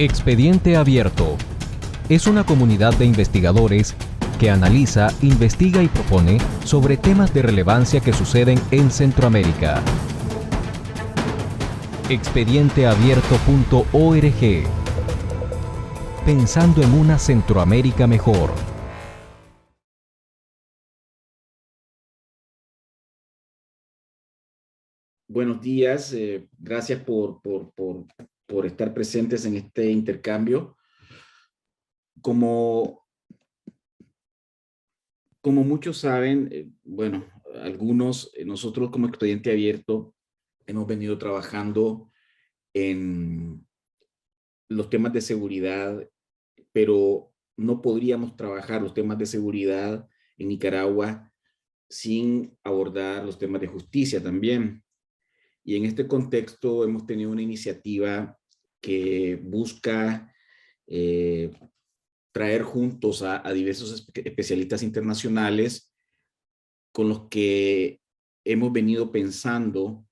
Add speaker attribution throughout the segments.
Speaker 1: Expediente Abierto es una comunidad de investigadores que analiza, investiga y propone sobre temas de relevancia que suceden en Centroamérica. Expedienteabierto.org. Pensando en una Centroamérica mejor.
Speaker 2: Buenos días, gracias por estar presentes en este intercambio. Como muchos saben, bueno, algunos, nosotros como Expediente Abierto hemos venido trabajando en los temas de seguridad, pero no podríamos trabajar los temas de seguridad en Nicaragua sin abordar los temas de justicia también. Y en este contexto hemos tenido una iniciativa que busca traer juntos a diversos especialistas internacionales con los que hemos venido pensando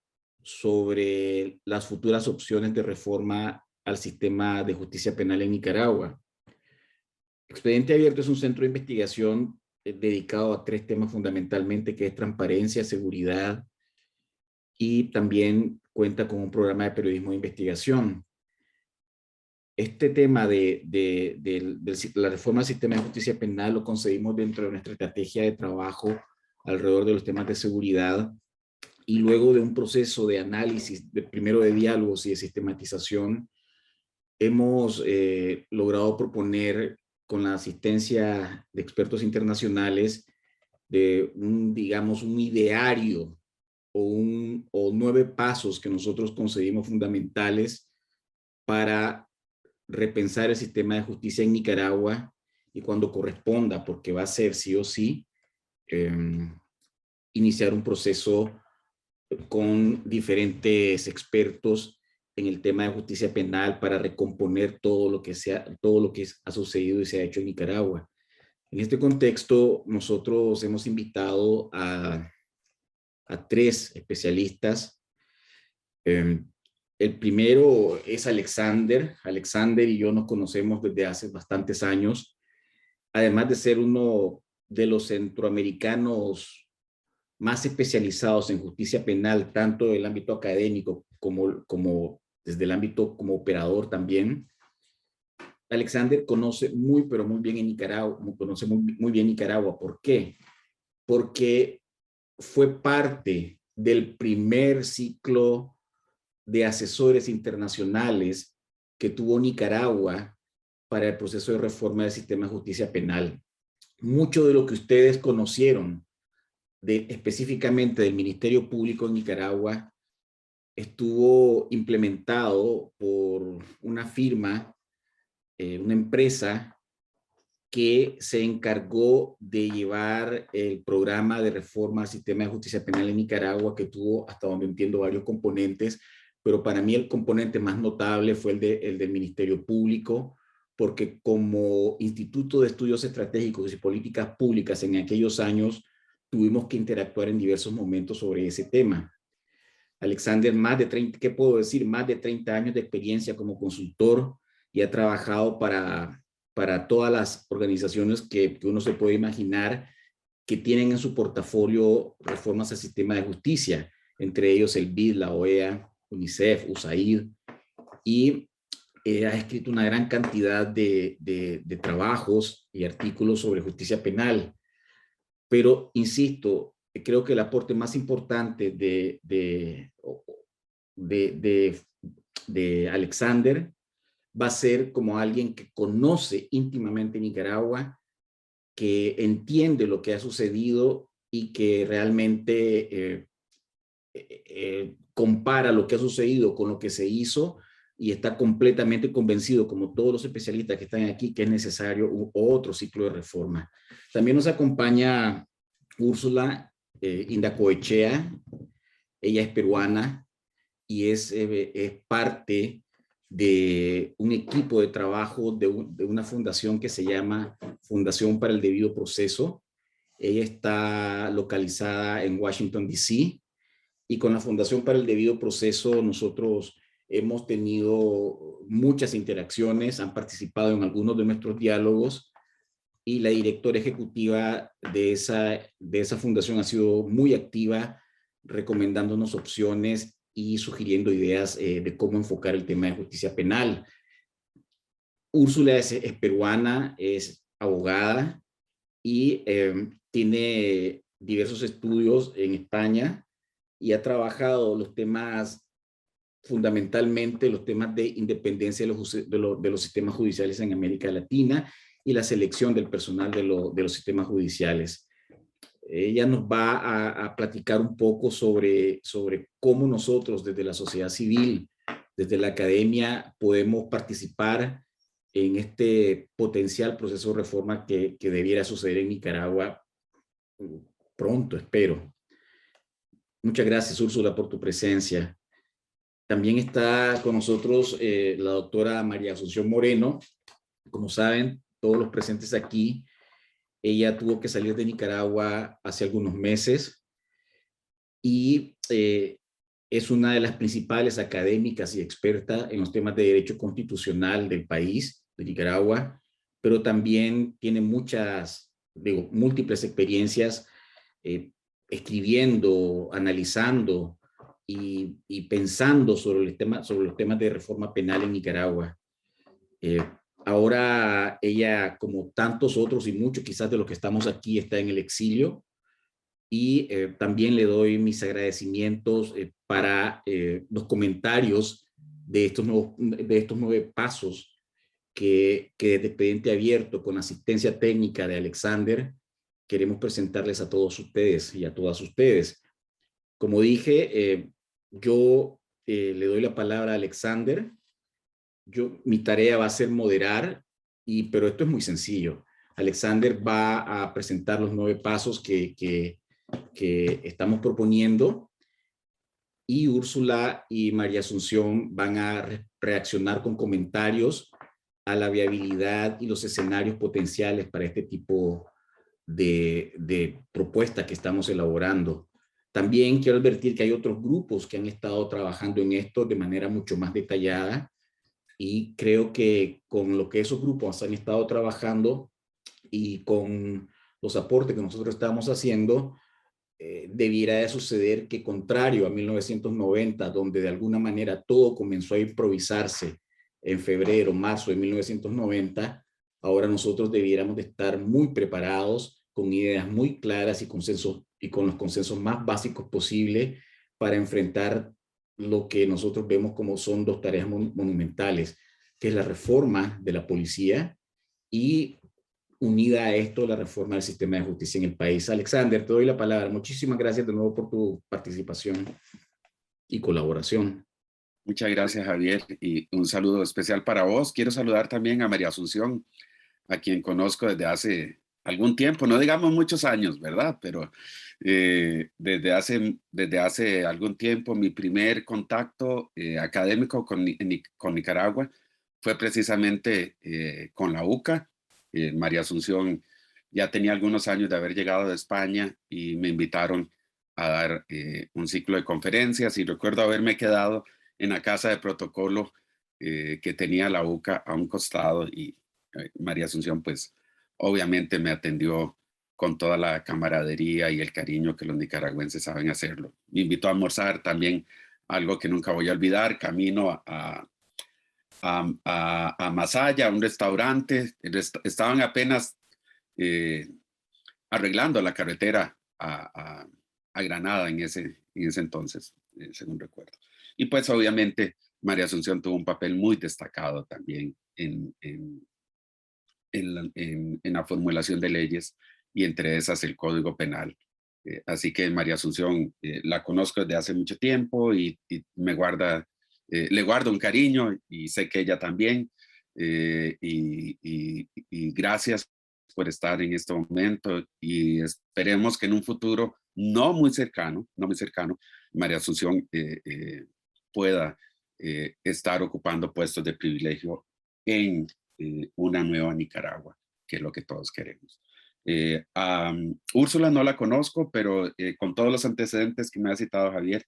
Speaker 2: sobre las futuras opciones de reforma al sistema de justicia penal en Nicaragua. Expediente Abierto es un centro de investigación dedicado a tres temas fundamentalmente, que es transparencia, seguridad, y también cuenta con un programa de periodismo de investigación. Este tema de la reforma del sistema de justicia penal lo concebimos dentro de nuestra estrategia de trabajo alrededor de los temas de seguridad, y luego de un proceso de análisis, primero de diálogos y de sistematización, hemos logrado proponer, con la asistencia de expertos internacionales, de digamos, un ideario o 9 pasos que nosotros concebimos fundamentales para repensar el sistema de justicia en Nicaragua, y cuando corresponda, porque va a ser sí o sí, iniciar un proceso con diferentes expertos en el tema de justicia penal para recomponer todo lo que ha sucedido y se ha hecho en Nicaragua. En este contexto, nosotros hemos invitado a 3 especialistas. El primero es Alexander. Alexander y yo nos conocemos desde hace bastantes años, además de ser uno de los centroamericanos más especializados en justicia penal, tanto del ámbito académico como desde el ámbito como operador también. Alexander conoce pero muy bien en Nicaragua, conoce muy bien Nicaragua. ¿Por qué? Porque fue parte del primer ciclo de asesores internacionales que tuvo Nicaragua para el proceso de reforma del sistema de justicia penal. Mucho de lo que ustedes conocieron específicamente del Ministerio Público en Nicaragua estuvo implementado por una firma, una empresa que se encargó de llevar el programa de reforma al sistema de justicia penal en Nicaragua, que tuvo, hasta donde entiendo, varios componentes, pero para mí el componente más notable fue el del Ministerio Público, porque como Instituto de Estudios Estratégicos y Políticas Públicas en aquellos años tuvimos que interactuar en diversos momentos sobre ese tema. Alexander, ¿qué puedo decir? Más de 30 años de experiencia como consultor, y ha trabajado para todas las organizaciones que uno se puede imaginar que tienen en su portafolio reformas al sistema de justicia, entre ellos el BID, la OEA, UNICEF, USAID, y ha escrito una gran cantidad de trabajos y artículos sobre justicia penal. Pero, insisto, creo que el aporte más importante de Alexander va a ser como alguien que conoce íntimamente Nicaragua, que entiende lo que ha sucedido y que realmente compara lo que ha sucedido con lo que se hizo, y está completamente convencido, como todos los especialistas que están aquí, que es necesario otro ciclo de reforma. También nos acompaña Úrsula Indacoechea. Ella es peruana y es parte de un equipo de trabajo de una fundación que se llama Fundación para el Debido Proceso. Ella está localizada en Washington, D.C., y con la Fundación para el Debido Proceso nosotros hemos tenido muchas interacciones, han participado en algunos de nuestros diálogos y la directora ejecutiva de esa fundación ha sido muy activa, recomendándonos opciones y sugiriendo ideas de cómo enfocar el tema de justicia penal. Úrsula es peruana, es abogada y tiene diversos estudios en España y ha trabajado los temas, fundamentalmente los temas de independencia de los sistemas judiciales en América Latina y la selección del personal de los sistemas judiciales. Ella nos va a platicar un poco sobre cómo nosotros desde la sociedad civil, desde la academia, podemos participar en este potencial proceso de reforma que debiera suceder en Nicaragua pronto, espero. Muchas gracias, Úrsula, por tu presencia. También está con nosotros la doctora María Asunción Moreno. Como saben, todos los presentes aquí, ella tuvo que salir de Nicaragua hace algunos meses y es una de las principales académicas y expertas en los temas de derecho constitucional del país, de Nicaragua, pero también tiene múltiples experiencias escribiendo, analizando y pensando sobre los temas de reforma penal en Nicaragua. Ahora ella, como tantos otros y muchos quizás de los que estamos aquí, está en el exilio y también le doy mis agradecimientos para los comentarios de estos 9 pasos que desde Expediente Abierto, con asistencia técnica de Alexander, queremos presentarles a todos ustedes y a todas ustedes. Como dije, yo le doy la palabra a Alexander. Mi tarea va a ser moderar, pero esto es muy sencillo. Alexander va a presentar los 9 pasos que estamos proponiendo y Úrsula y María Asunción van a reaccionar con comentarios a la viabilidad y los escenarios potenciales para este tipo de propuesta que estamos elaborando. También quiero advertir que hay otros grupos que han estado trabajando en esto de manera mucho más detallada y creo que con lo que esos grupos han estado trabajando y con los aportes que nosotros estamos haciendo, debiera de suceder que, contrario a 1990, donde de alguna manera todo comenzó a improvisarse en febrero, marzo de 1990, ahora nosotros debiéramos de estar muy preparados, con ideas muy claras y con los consensos más básicos posibles para enfrentar lo que nosotros vemos como son 2 tareas monumentales, que es la reforma de la policía y, unida a esto, la reforma del sistema de justicia en el país. Alexander, te doy la palabra. Muchísimas gracias de nuevo por tu participación y colaboración.
Speaker 3: Muchas gracias, Javier, y un saludo especial para vos. Quiero saludar también a María Asunción, a quien conozco desde hace algún tiempo, no digamos muchos años, ¿verdad? Pero desde hace algún tiempo mi primer contacto académico con Nicaragua fue precisamente con la UCA. María Asunción ya tenía algunos años de haber llegado de España y me invitaron a dar un ciclo de conferencias y recuerdo haberme quedado en la casa de protocolo que tenía la UCA a un costado y María Asunción pues obviamente me atendió con toda la camaradería y el cariño que los nicaragüenses saben hacerlo. Me invitó a almorzar también, algo que nunca voy a olvidar, camino a Masaya, a un restaurante. Estaban apenas arreglando la carretera a Granada en ese entonces, según recuerdo. Y pues obviamente María Asunción tuvo un papel muy destacado también en la formulación de leyes y entre esas el Código Penal. Así que María Asunción la conozco desde hace mucho tiempo y le guardo un cariño y sé que ella también. Y gracias por estar en este momento y esperemos que en un futuro no muy cercano, María Asunción pueda estar ocupando puestos de privilegio en una nueva Nicaragua, que es lo que todos queremos. Úrsula no la conozco, pero con todos los antecedentes que me ha citado Javier,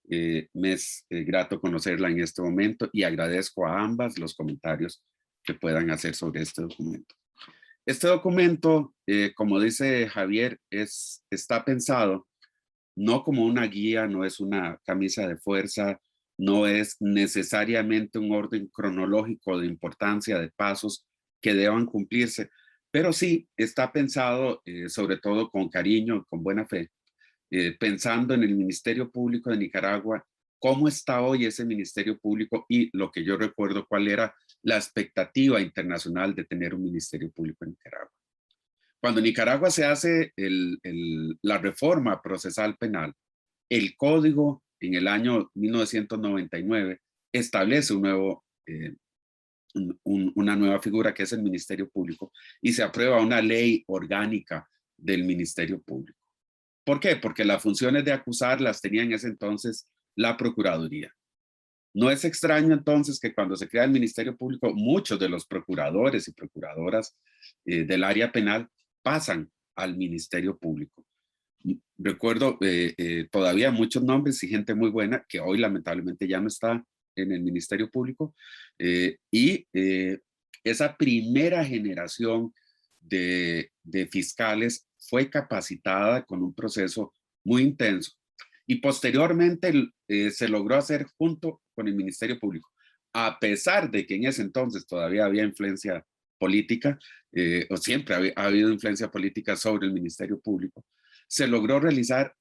Speaker 3: Me es grato conocerla en este momento y agradezco a ambas los comentarios que puedan hacer sobre este documento. Este documento, como dice Javier, está pensado no como una guía, no es una camisa de fuerza, no es necesariamente un orden cronológico de importancia de pasos que deban cumplirse, pero sí está pensado sobre todo con cariño, con buena fe, pensando en el Ministerio Público de Nicaragua, cómo está hoy ese Ministerio Público y lo que yo recuerdo cuál era la expectativa internacional de tener un Ministerio Público en Nicaragua. Cuando en Nicaragua se hace la reforma procesal penal, el código en el año 1999 establece una nueva figura que es el Ministerio Público y se aprueba una ley orgánica del Ministerio Público. ¿Por qué? Porque las funciones de acusar las tenía en ese entonces la Procuraduría. No es extraño entonces que cuando se crea el Ministerio Público, muchos de los procuradores y procuradoras del área penal pasan al Ministerio Público. Recuerdo todavía muchos nombres y gente muy buena que hoy lamentablemente ya no está en el Ministerio Público. Esa primera generación de fiscales fue capacitada con un proceso muy intenso y posteriormente se logró hacer junto con el Ministerio Público. A pesar de que en ese entonces todavía había influencia política, o siempre ha habido influencia política sobre el Ministerio Público, se logró realizar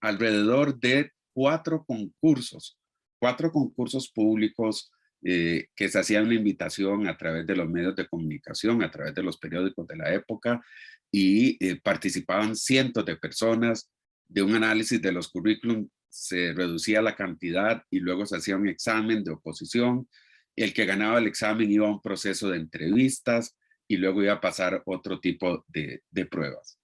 Speaker 3: alrededor de 4 concursos públicos que se hacían una invitación a través de los medios de comunicación, a través de los periódicos de la época, y participaban cientos de personas. De un análisis de los currículum se reducía la cantidad y luego se hacía un examen de oposición. El que ganaba el examen iba a un proceso de entrevistas y luego iba a pasar otro tipo de pruebas.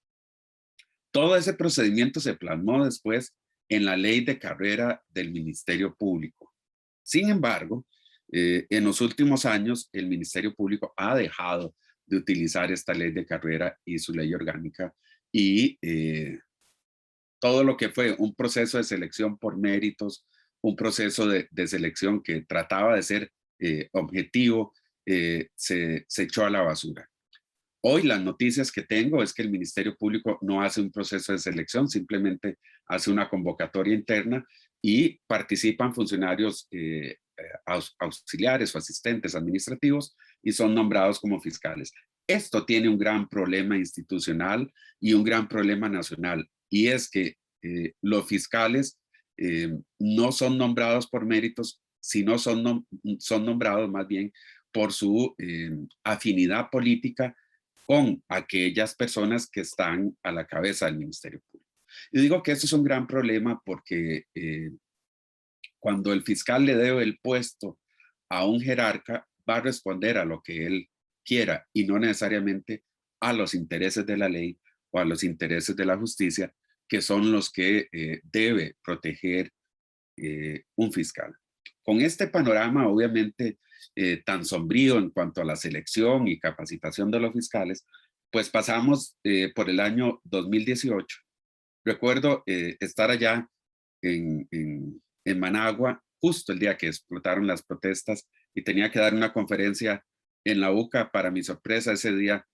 Speaker 3: Todo ese procedimiento se plasmó después en la ley de carrera del Ministerio Público. Sin embargo, en los últimos años, el Ministerio Público ha dejado de utilizar esta ley de carrera y su ley orgánica y todo lo que fue un proceso de selección por méritos, un proceso de selección que trataba de ser objetivo, se echó a la basura. Hoy las noticias que tengo es que el Ministerio Público no hace un proceso de selección, simplemente hace una convocatoria interna y participan funcionarios auxiliares o asistentes administrativos y son nombrados como fiscales. Esto tiene un gran problema institucional y un gran problema nacional, y es que los fiscales no son nombrados por méritos, sino son nombrados más bien por su afinidad política con aquellas personas que están a la cabeza del Ministerio Público. Y digo que esto es un gran problema porque cuando el fiscal le debe el puesto a un jerarca, va a responder a lo que él quiera y no necesariamente a los intereses de la ley o a los intereses de la justicia, que son los que debe proteger un fiscal. Con este panorama, obviamente, tan sombrío en cuanto a la selección y capacitación de los fiscales, pues pasamos por el año 2018. Recuerdo estar allá en Managua, justo el día que explotaron las protestas, y tenía que dar una conferencia en la UCA. Para mi sorpresa, ese día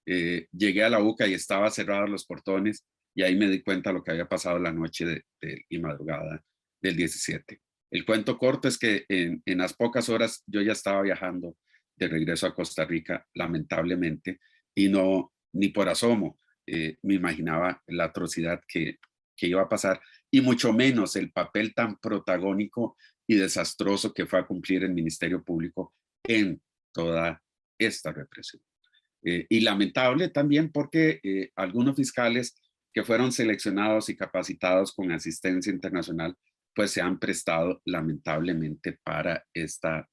Speaker 3: llegué a la UCA y estaba cerrados los portones, y ahí me di cuenta de lo que había pasado la noche y madrugada del 17. El cuento corto es que en las pocas horas yo ya estaba viajando de regreso a Costa Rica, lamentablemente, y no, ni por asomo, me imaginaba la atrocidad que iba a pasar, y mucho menos el papel tan protagónico y desastroso que fue a cumplir el Ministerio Público en toda esta represión. Y lamentable también porque algunos fiscales que fueron seleccionados y capacitados con asistencia internacional, pues se han prestado lamentablemente para esta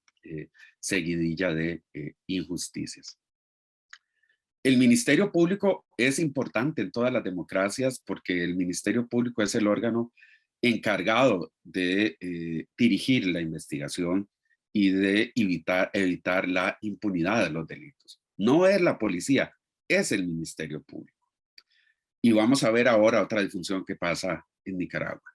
Speaker 3: seguidilla de injusticias. El Ministerio Público es importante en todas las democracias porque el Ministerio Público es el órgano encargado de dirigir la investigación y de evitar la impunidad de los delitos. No es la policía, es el Ministerio Público. Y vamos a ver ahora otra disfunción que pasa en Nicaragua.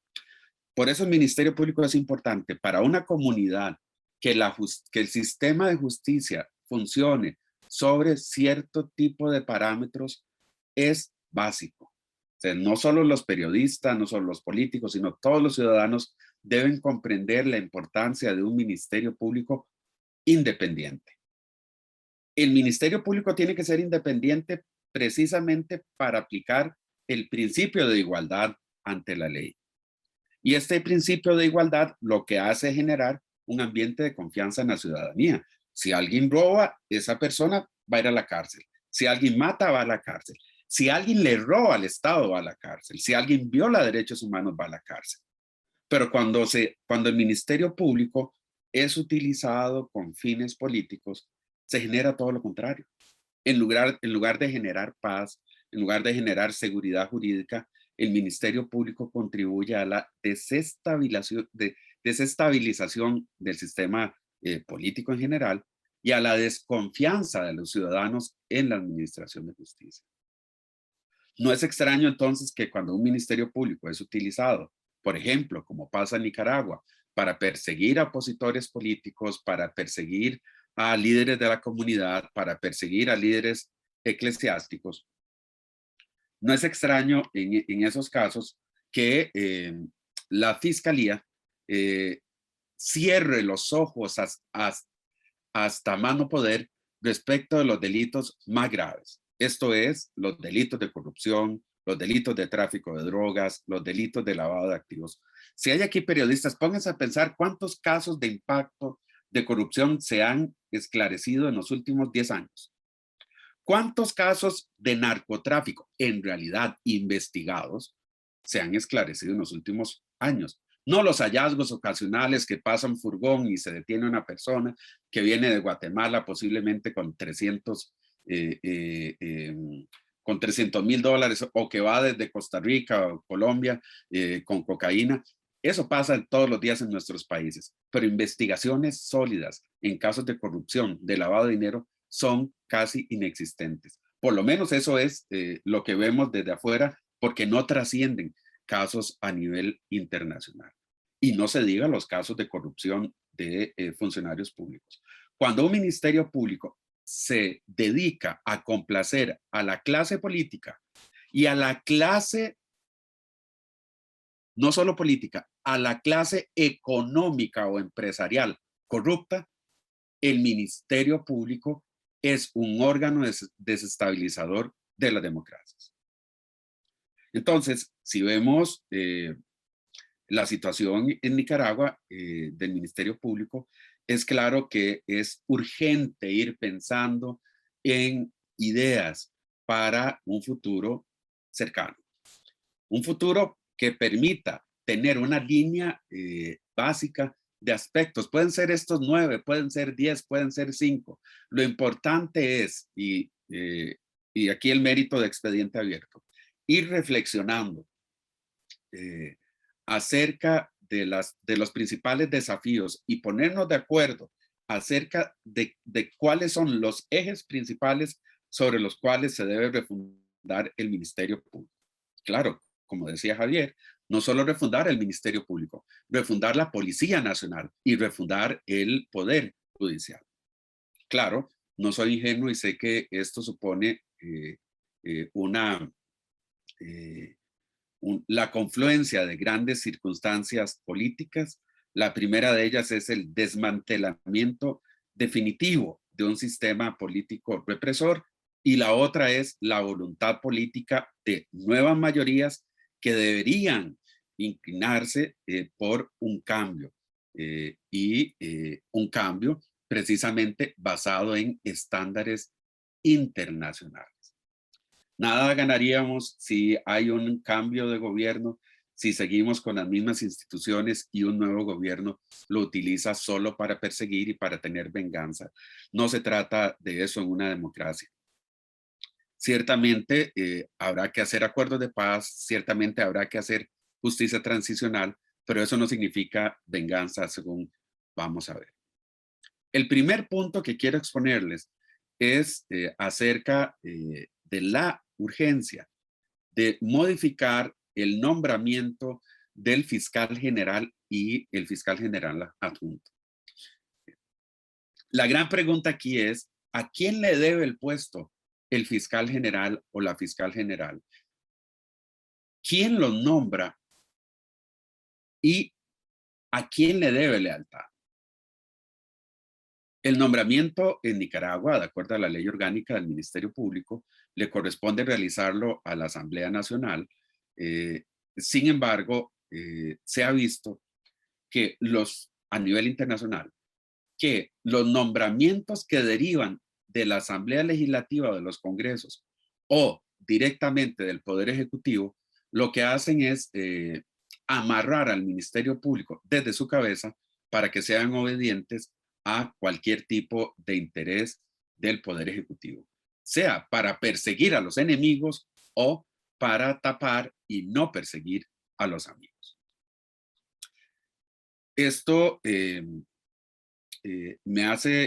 Speaker 3: Por eso el Ministerio Público es importante para una comunidad que el sistema de justicia funcione sobre cierto tipo de parámetros es básico. O sea, no solo los periodistas, no solo los políticos, sino todos los ciudadanos deben comprender la importancia de un Ministerio Público independiente. El Ministerio Público tiene que ser independiente precisamente para aplicar el principio de igualdad ante la ley. Y este principio de igualdad lo que hace es generar un ambiente de confianza en la ciudadanía. Si alguien roba, esa persona va a ir a la cárcel. Si alguien mata, va a la cárcel. Si alguien le roba al Estado, va a la cárcel. Si alguien viola derechos humanos, va a la cárcel. Pero cuando el Ministerio Público es utilizado con fines políticos, se genera todo lo contrario. En lugar de generar paz, en lugar de generar seguridad jurídica, el Ministerio Público contribuye a la desestabilización del sistema político en general y a la desconfianza de los ciudadanos en la administración de justicia. No es extraño entonces que cuando un Ministerio Público es utilizado, por ejemplo, como pasa en Nicaragua, para perseguir a opositores políticos, para perseguir a líderes de la comunidad, para perseguir a líderes eclesiásticos, no es extraño en esos casos que la Fiscalía cierre los ojos hasta más no poder respecto de los delitos más graves. Esto es, los delitos de corrupción, los delitos de tráfico de drogas, los delitos de lavado de activos. Si hay aquí periodistas, pónganse a pensar cuántos casos de impacto de corrupción se han esclarecido en los últimos 10 años. ¿Cuántos casos de narcotráfico en realidad investigados se han esclarecido en los últimos años? No los hallazgos ocasionales que pasan furgón y se detiene una persona que viene de Guatemala posiblemente con $300,000 o que va desde Costa Rica o Colombia con cocaína. Eso pasa todos los días en nuestros países, pero investigaciones sólidas en casos de corrupción, de lavado de dinero, son casi inexistentes. Por lo menos eso es lo que vemos desde afuera, porque no trascienden casos a nivel internacional. Y no se diga los casos de corrupción de funcionarios públicos. Cuando un ministerio público se dedica a complacer a la clase política y a la clase, no solo política, a la clase económica o empresarial corrupta, el ministerio público es un órgano desestabilizador de las democracias. Entonces, si vemos la situación en Nicaragua del Ministerio Público, es claro que es urgente ir pensando en ideas para un futuro cercano. Un futuro que permita tener una línea básica de aspectos. Pueden ser estos 9, pueden ser 10, pueden ser 5. Lo importante es, y aquí el mérito de Expediente Abierto, ir reflexionando acerca de los principales desafíos y ponernos de acuerdo acerca de cuáles son los ejes principales sobre los cuales se debe refundar el Ministerio Público. Claro, como decía Javier, no solo refundar el Ministerio Público, refundar la Policía Nacional y refundar el Poder Judicial. Claro, no soy ingenuo y sé que esto supone la confluencia de grandes circunstancias políticas. La primera de ellas es el desmantelamiento definitivo de un sistema político represor y la otra es la voluntad política de nuevas mayorías que deberían inclinarse por un cambio un cambio precisamente basado en estándares internacionales. Nada ganaríamos si hay un cambio de gobierno, si seguimos con las mismas instituciones y un nuevo gobierno lo utiliza solo para perseguir y para tener venganza. No se trata de eso en una democracia. Ciertamente habrá que hacer acuerdos de paz, ciertamente habrá que hacer justicia transicional, pero eso no significa venganza, según vamos a ver. El primer punto que quiero exponerles es acerca de la urgencia de modificar el nombramiento del fiscal general y el fiscal general adjunto. La gran pregunta aquí es, ¿a quién le debe el puesto el fiscal general o la fiscal general? ¿Quién los nombra y a quién le debe lealtad? El nombramiento en Nicaragua, de acuerdo a la ley orgánica del Ministerio Público, le corresponde realizarlo a la Asamblea Nacional. Sin embargo, se ha visto que a nivel internacional, que los nombramientos que derivan de la Asamblea Legislativa de los Congresos o directamente del Poder Ejecutivo, lo que hacen es amarrar al Ministerio Público desde su cabeza para que sean obedientes a cualquier tipo de interés del Poder Ejecutivo, sea para perseguir a los enemigos o para tapar y no perseguir a los amigos. Esto me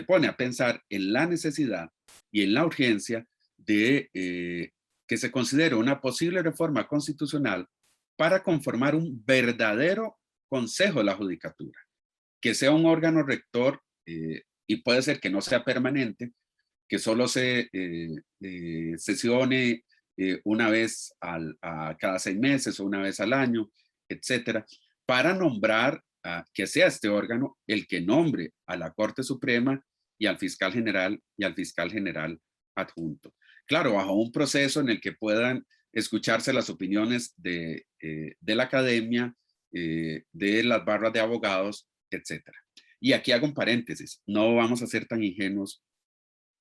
Speaker 3: pone a pensar en la necesidad y en la urgencia de que se considere una posible reforma constitucional para conformar un verdadero Consejo de la Judicatura, que sea un órgano rector y puede ser que no sea permanente, que solo se sesione una vez a cada 6 meses o una vez al año, etcétera, para nombrar, que sea este órgano el que nombre a la Corte Suprema y al fiscal general adjunto. Claro, bajo un proceso en el que puedan escucharse las opiniones de la academia, de las barras de abogados, etcétera. Y aquí hago un paréntesis, no vamos a ser tan ingenuos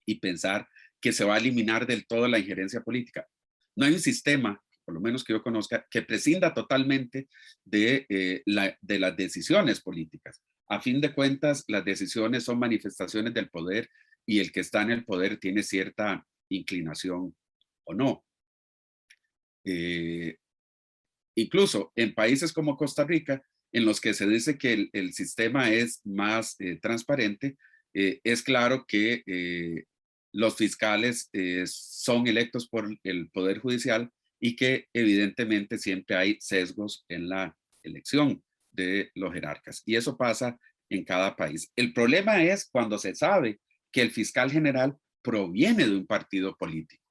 Speaker 3: y pensar que se va a eliminar del todo la injerencia política. No hay un sistema, por lo menos que yo conozca, que prescinda totalmente de las decisiones políticas. A fin de cuentas, las decisiones son manifestaciones del poder y el que está en el poder tiene cierta inclinación o no. Incluso en países como Costa Rica, en los que se dice que el sistema es más transparente, es claro que los fiscales son electos por el Poder Judicial y que evidentemente siempre hay sesgos en la elección de los jerarcas. Y eso pasa en cada país. El problema es cuando se sabe que el fiscal general proviene de un partido político,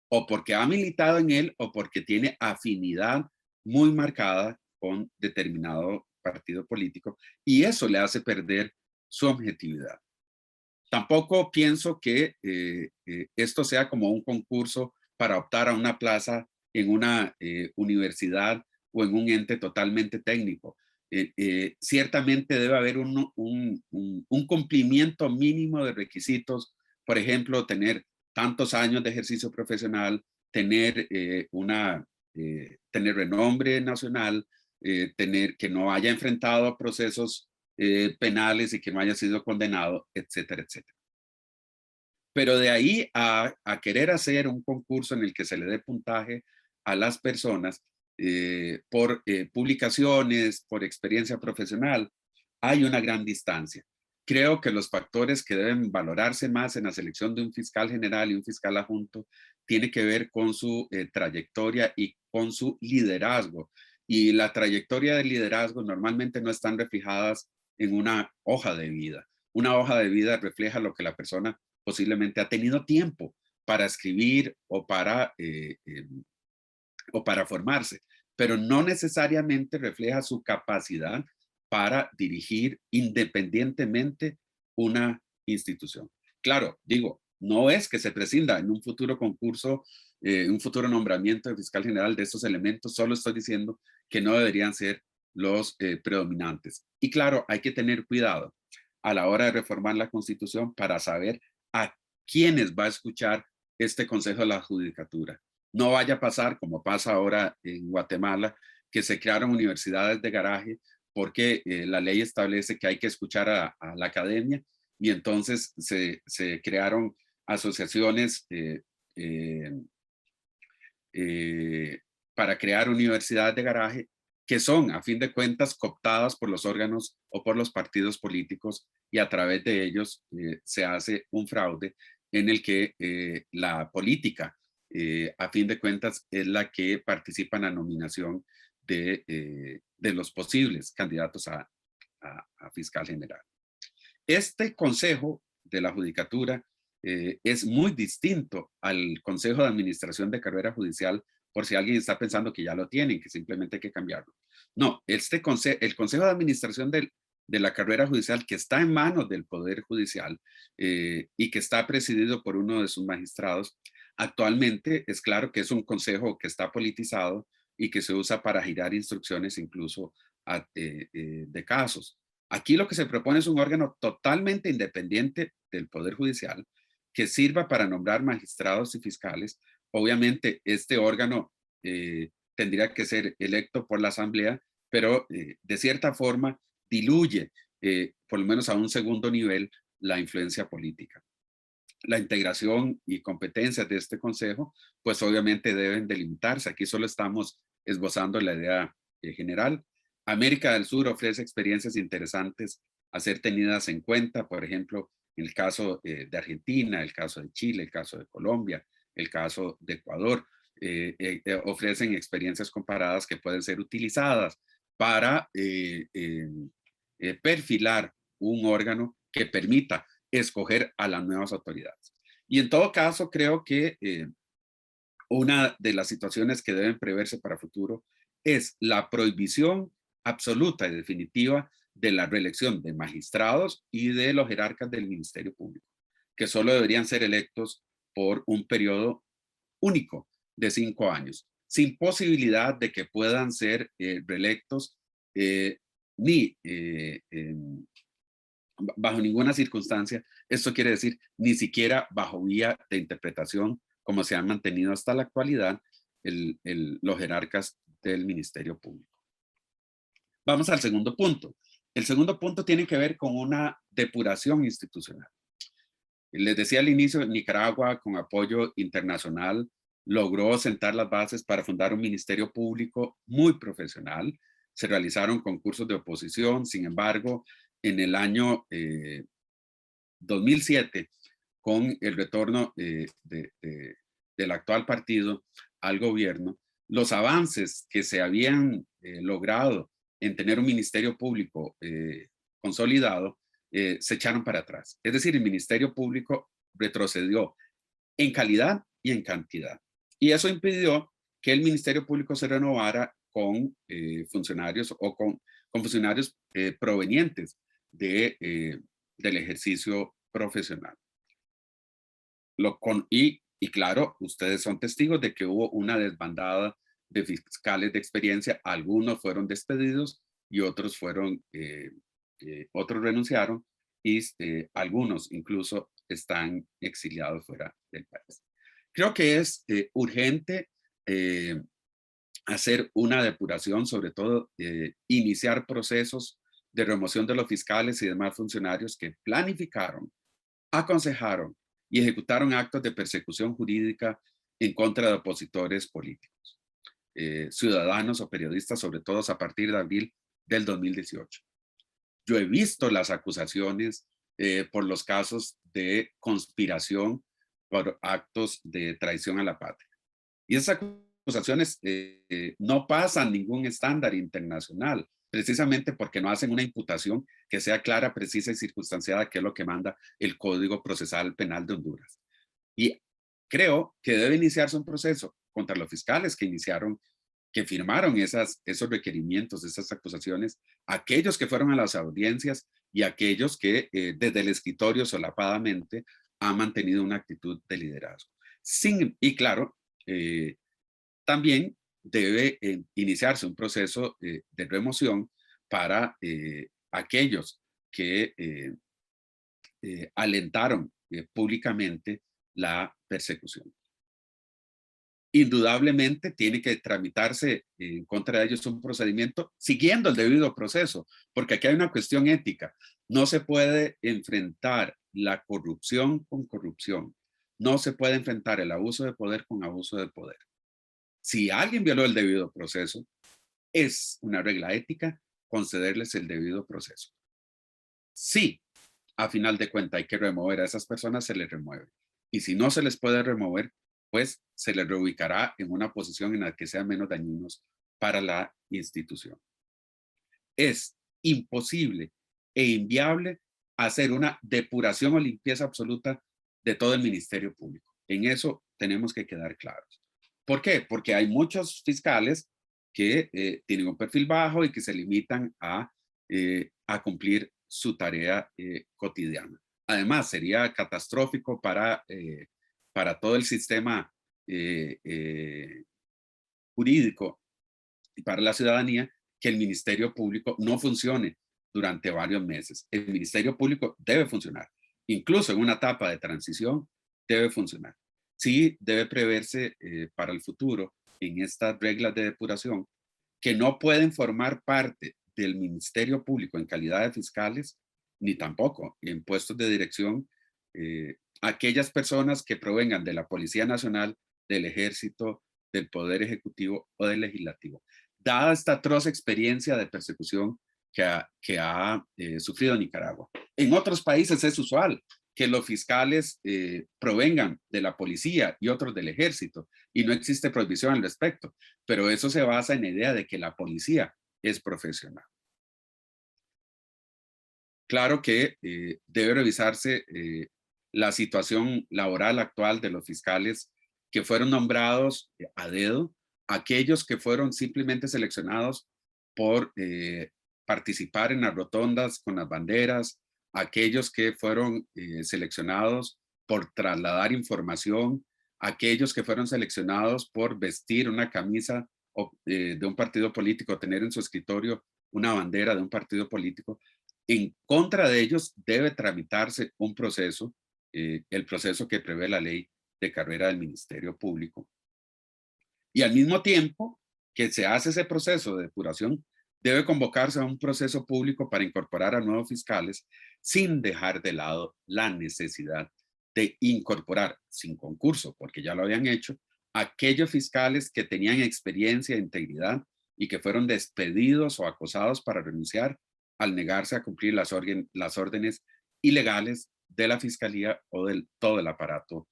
Speaker 3: o porque ha militado en él, o porque tiene afinidad muy marcada con determinado partido político, y eso le hace perder su objetividad. Tampoco pienso que esto sea como un concurso para optar a una plaza en una universidad o en un ente totalmente técnico. Ciertamente debe haber un cumplimiento mínimo de requisitos, por ejemplo, tener tantos años de ejercicio profesional, tener tener renombre nacional, que no haya enfrentado procesos penales y que no haya sido condenado, etcétera, etcétera. Pero de ahí a querer hacer un concurso en el que se le dé puntaje a las personas por publicaciones, por experiencia profesional, hay una gran distancia. Creo que los factores que deben valorarse más en la selección de un fiscal general y un fiscal adjunto tiene que ver con su trayectoria y con su liderazgo. Y la trayectoria del liderazgo normalmente no están reflejadas en una hoja de vida. Una hoja de vida refleja lo que la persona posiblemente ha tenido tiempo para escribir o para formarse, pero no necesariamente refleja su capacidad para dirigir independientemente una institución. Claro, digo, no es que se prescinda en un futuro concurso, un futuro nombramiento de fiscal general de estos elementos, solo estoy diciendo que no deberían ser los predominantes. Y claro, hay que tener cuidado a la hora de reformar la Constitución para saber a quiénes va a escuchar este Consejo de la Judicatura. No vaya a pasar, como pasa ahora en Guatemala, que se crearon universidades de garaje porque la ley establece que hay que escuchar a la academia y entonces se crearon asociaciones para crear universidades de garaje que son, a fin de cuentas, cooptadas por los órganos o por los partidos políticos y a través de ellos se hace un fraude en el que la política, a fin de cuentas, es la que participa en la nominación de los posibles candidatos a fiscal general. Este consejo de la judicatura es muy distinto al consejo de administración de carrera judicial, por si alguien está pensando que ya lo tienen, que simplemente hay que cambiarlo. No, el consejo de administración de la carrera judicial, que está en manos del Poder Judicial y que está presidido por uno de sus magistrados, actualmente es claro que es un consejo que está politizado y que se usa para girar instrucciones incluso de casos. Aquí lo que se propone es un órgano totalmente independiente del Poder Judicial que sirva para nombrar magistrados y fiscales. Obviamente este órgano tendría que ser electo por la Asamblea, pero de cierta forma diluye, por lo menos a un segundo nivel, la influencia política. La integración y competencias de este consejo, pues obviamente deben delimitarse. Aquí solo estamos esbozando la idea general. América del Sur ofrece experiencias interesantes a ser tenidas en cuenta, por ejemplo, en el caso de Argentina, el caso de Chile, el caso de Colombia, el caso de Ecuador. Ofrecen experiencias comparadas que pueden ser utilizadas para perfilar un órgano que permita escoger a las nuevas autoridades. Y en todo caso, creo que una de las situaciones que deben preverse para futuro es la prohibición absoluta y definitiva de la reelección de magistrados y de los jerarcas del Ministerio Público, que solo deberían ser electos por un periodo único de 5 años, sin posibilidad de que puedan ser reelectos ni bajo ninguna circunstancia. Esto quiere decir ni siquiera bajo vía de interpretación, como se han mantenido hasta la actualidad los jerarcas del Ministerio Público. Vamos al segundo punto. El segundo punto tiene que ver con una depuración institucional. Les decía al inicio, Nicaragua, con apoyo internacional, logró sentar las bases para fundar un ministerio público muy profesional. Se realizaron concursos de oposición. Sin embargo, en el año 2007, con el retorno del actual partido al gobierno, los avances que se habían logrado en tener un ministerio público consolidado se echaron para atrás. Es decir, el ministerio público retrocedió en calidad y en cantidad. Y eso impidió que el ministerio público se renovara con funcionarios o con funcionarios provenientes del ejercicio profesional. Y claro, ustedes son testigos de que hubo una desbandada de fiscales de experiencia. Algunos fueron despedidos y otros otros renunciaron y algunos incluso están exiliados fuera del país. Creo que es urgente hacer una depuración, sobre todo iniciar procesos de remoción de los fiscales y demás funcionarios que planificaron, aconsejaron y ejecutaron actos de persecución jurídica en contra de opositores políticos, ciudadanos o periodistas, sobre todo a partir de abril del 2018. Yo he visto las acusaciones por los casos de conspiración por actos de traición a la patria. Y esas acusaciones no pasan ningún estándar internacional, precisamente porque no hacen una imputación que sea clara, precisa y circunstanciada, que es lo que manda el Código Procesal Penal de Honduras. Y creo que debe iniciarse un proceso contra los fiscales que firmaron esos requerimientos, esas acusaciones, aquellos que fueron a las audiencias y aquellos que desde el escritorio solapadamente han mantenido una actitud de liderazgo. Y claro, también debe iniciarse un proceso de remoción para aquellos que alentaron públicamente la persecución. Indudablemente tiene que tramitarse en contra de ellos un procedimiento siguiendo el debido proceso, porque aquí hay una cuestión ética. No se puede enfrentar la corrupción con corrupción. No se puede enfrentar el abuso de poder con abuso de poder. Si alguien violó el debido proceso, es una regla ética concederles el debido proceso. Si a final de cuentas hay que remover a esas personas, se les remueve. Y si no se les puede remover, pues se les reubicará en una posición en la que sean menos dañinos para la institución. Es imposible e inviable hacer una depuración o limpieza absoluta de todo el Ministerio Público. En eso tenemos que quedar claros. ¿Por qué? Porque hay muchos fiscales que tienen un perfil bajo y que se limitan a cumplir su tarea cotidiana. Además, sería catastrófico para todo el sistema jurídico y para la ciudadanía que el Ministerio Público no funcione durante varios meses. El Ministerio Público debe funcionar. Incluso en una etapa de transición debe funcionar. Sí debe preverse para el futuro en estas reglas de depuración que no pueden formar parte del Ministerio Público en calidad de fiscales, ni tampoco en puestos de dirección, aquellas personas que provengan de la Policía Nacional, del Ejército, del Poder Ejecutivo o del Legislativo. Dada esta atroz experiencia de persecución que ha sufrido Nicaragua. En otros países es usual que los fiscales provengan de la policía y otros del ejército, y no existe prohibición al respecto, pero eso se basa en la idea de que la policía es profesional. Claro que debe revisarse la situación laboral actual de los fiscales que fueron nombrados a dedo, aquellos que fueron simplemente seleccionados por participar en las rotondas con las banderas, aquellos que fueron seleccionados por trasladar información, aquellos que fueron seleccionados por vestir una camisa de un partido político, tener en su escritorio una bandera de un partido político. En contra de ellos debe tramitarse un proceso, el proceso que prevé la ley de carrera del Ministerio Público. Y al mismo tiempo que se hace ese proceso de depuración, debe convocarse a un proceso público para incorporar a nuevos fiscales sin dejar de lado la necesidad de incorporar sin concurso, porque ya lo habían hecho, aquellos fiscales que tenían experiencia e integridad y que fueron despedidos o acosados para renunciar al negarse a cumplir las órdenes ilegales de la fiscalía o del todo el aparato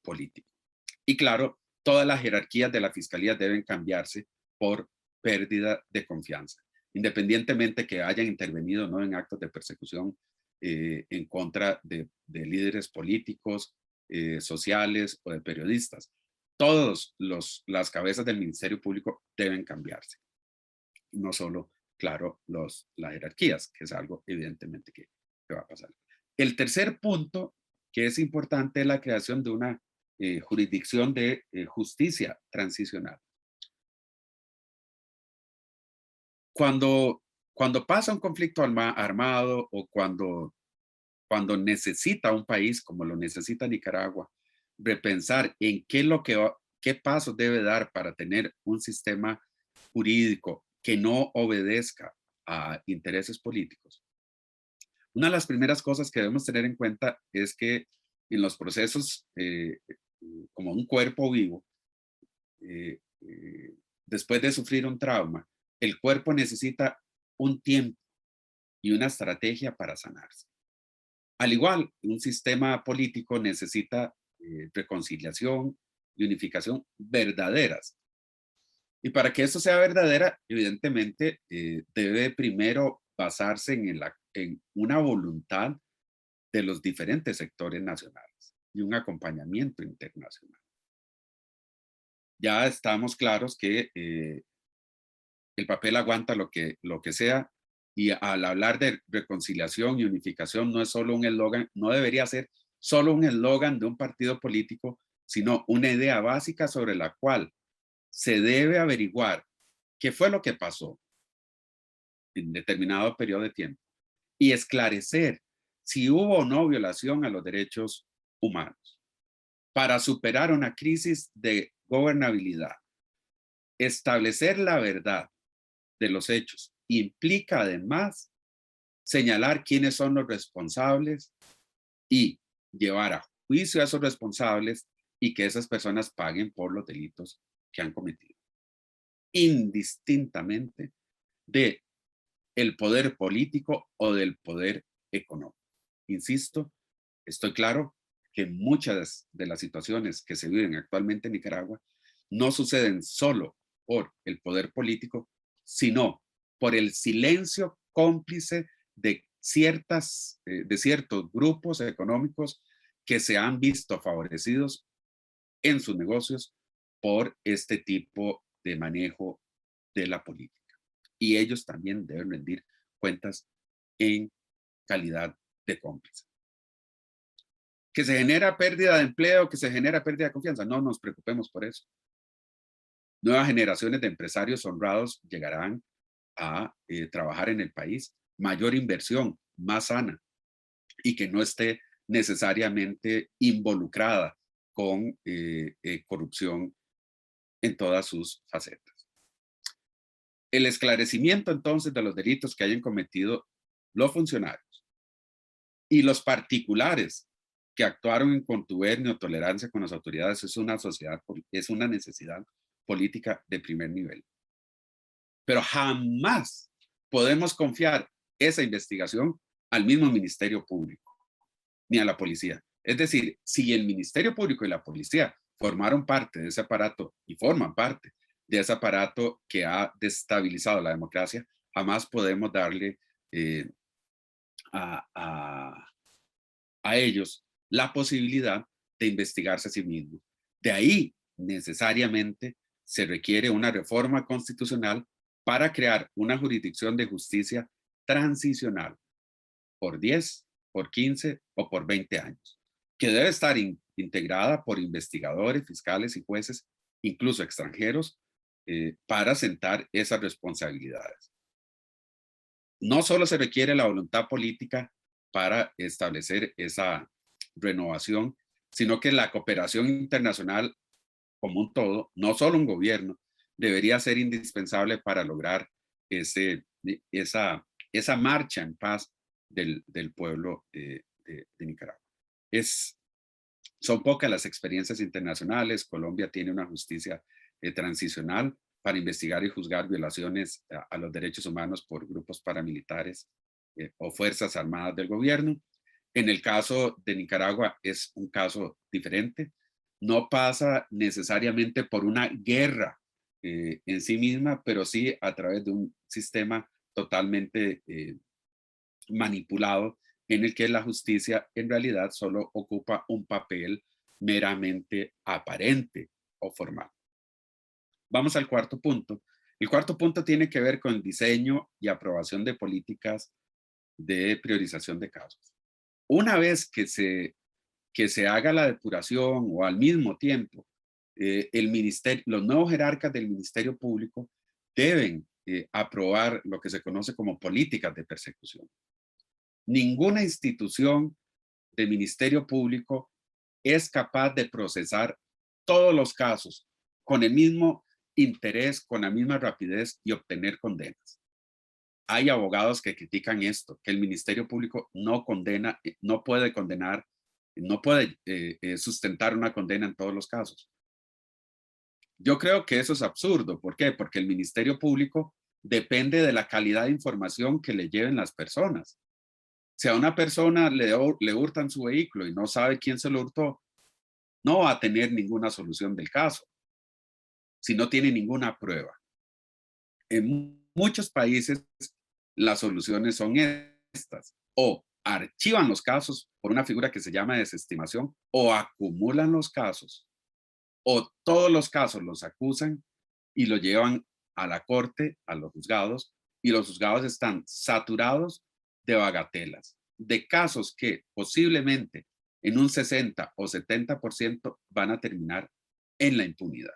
Speaker 3: político. Y claro, todas las jerarquías de la fiscalía deben cambiarse por pérdida de confianza, independientemente que hayan intervenido no en actos de persecución en contra de líderes políticos, sociales o de periodistas. Todas las cabezas del Ministerio Público deben cambiarse. No solo, claro, las jerarquías, que es algo evidentemente que va a pasar. El tercer punto que es importante es la creación de una jurisdicción de justicia transicional. Cuando pasa un conflicto armado o cuando necesita un país como lo necesita Nicaragua, repensar en qué pasos debe dar para tener un sistema jurídico que no obedezca a intereses políticos. Una de las primeras cosas que debemos tener en cuenta es que en los procesos, como un cuerpo vivo, después de sufrir un trauma, el cuerpo necesita un tiempo y una estrategia para sanarse. Al igual, un sistema político necesita reconciliación y unificación verdaderas. Y para que esto sea verdadera, evidentemente, debe primero basarse en una voluntad de los diferentes sectores nacionales y un acompañamiento internacional. Ya estamos claros que el papel aguanta lo que sea, y al hablar de reconciliación y unificación no es solo un eslogan, no debería ser solo un eslogan de un partido político, sino una idea básica sobre la cual se debe averiguar qué fue lo que pasó en determinado periodo de tiempo y esclarecer si hubo o no violación a los derechos humanos para superar una crisis de gobernabilidad. Establecer la verdad de los hechos implica además señalar quiénes son los responsables y llevar a juicio a esos responsables y que esas personas paguen por los delitos que han cometido, indistintamente de el poder político o del poder económico. Insisto, estoy claro que muchas de las situaciones que se viven actualmente en Nicaragua no suceden solo por el poder político, sino por el silencio cómplice de ciertos grupos económicos que se han visto favorecidos en sus negocios por este tipo de manejo de la política. Y ellos también deben rendir cuentas en calidad de cómplice. Que se genera pérdida de empleo, que se genera pérdida de confianza, no nos preocupemos por eso. Nuevas generaciones de empresarios honrados llegarán a trabajar en el país, mayor inversión, más sana, y que no esté necesariamente involucrada con corrupción en todas sus facetas. El esclarecimiento entonces de los delitos que hayan cometido los funcionarios y los particulares que actuaron en contubernio o tolerancia con las autoridades es una necesidad política de primer nivel. Pero jamás podemos confiar esa investigación al mismo Ministerio Público, ni a la policía. Es decir, si el Ministerio Público y la policía formaron parte de ese aparato y forman parte de ese aparato que ha destabilizado la democracia, jamás podemos darle a ellos la posibilidad de investigarse a sí mismos. De ahí, necesariamente, se requiere una reforma constitucional para crear una jurisdicción de justicia transicional por 10, por 15 o por 20 años, que debe estar integrada por investigadores, fiscales y jueces, incluso extranjeros, para sentar esas responsabilidades. No solo se requiere la voluntad política para establecer esa renovación, sino que la cooperación internacional como un todo, no solo un gobierno, debería ser indispensable para lograr esa marcha en paz del pueblo de Nicaragua. Son pocas las experiencias internacionales. Colombia tiene una justicia transicional para investigar y juzgar violaciones a los derechos humanos por grupos paramilitares o fuerzas armadas del gobierno. En el caso de Nicaragua es un caso diferente. No pasa necesariamente por una guerra en sí misma, pero sí a través de un sistema totalmente manipulado en el que la justicia en realidad solo ocupa un papel meramente aparente o formal. Vamos al cuarto punto. El cuarto punto tiene que ver con el diseño y aprobación de políticas de priorización de casos. Una vez que se haga la depuración o al mismo tiempo, los nuevos jerarcas del Ministerio Público deben aprobar lo que se conoce como políticas de persecución. Ninguna institución de Ministerio Público es capaz de procesar todos los casos con el mismo interés, con la misma rapidez y obtener condenas. Hay abogados que critican esto, que el Ministerio Público no puede condenar, no puede sustentar una condena en todos los casos. Yo creo que eso es absurdo. ¿Por qué? Porque el Ministerio Público depende de la calidad de información que le lleven las personas. Si a una persona le hurtan su vehículo y no sabe quién se lo hurtó, no va a tener ninguna solución del caso, si no tiene ninguna prueba. En muchos países las soluciones son estas: o archivan los casos por una figura que se llama desestimación, o acumulan los casos, o todos los casos los acusan y lo llevan a la corte, a los juzgados, y los juzgados están saturados de bagatelas, de casos que posiblemente en un 60 o 70% van a terminar en la impunidad.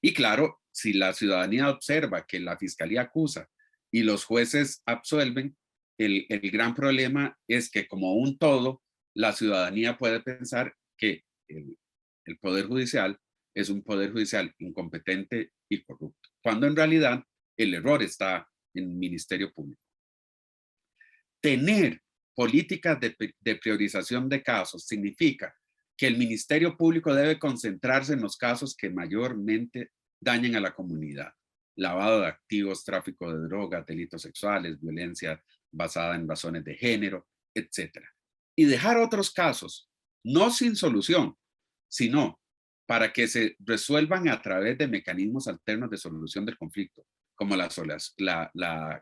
Speaker 3: Y claro, si la ciudadanía observa que la fiscalía acusa y los jueces absuelven, el gran problema es que como un todo, la ciudadanía puede pensar que el Poder Judicial es un Poder Judicial incompetente y corrupto, cuando en realidad el error está en el Ministerio Público. Tener políticas de priorización de casos significa que el Ministerio Público debe concentrarse en los casos que mayormente dañen a la comunidad: lavado de activos, tráfico de drogas, delitos sexuales, violencia basada en razones de género, etc. Y dejar otros casos, no sin solución, sino para que se resuelvan a través de mecanismos alternos de solución del conflicto, como la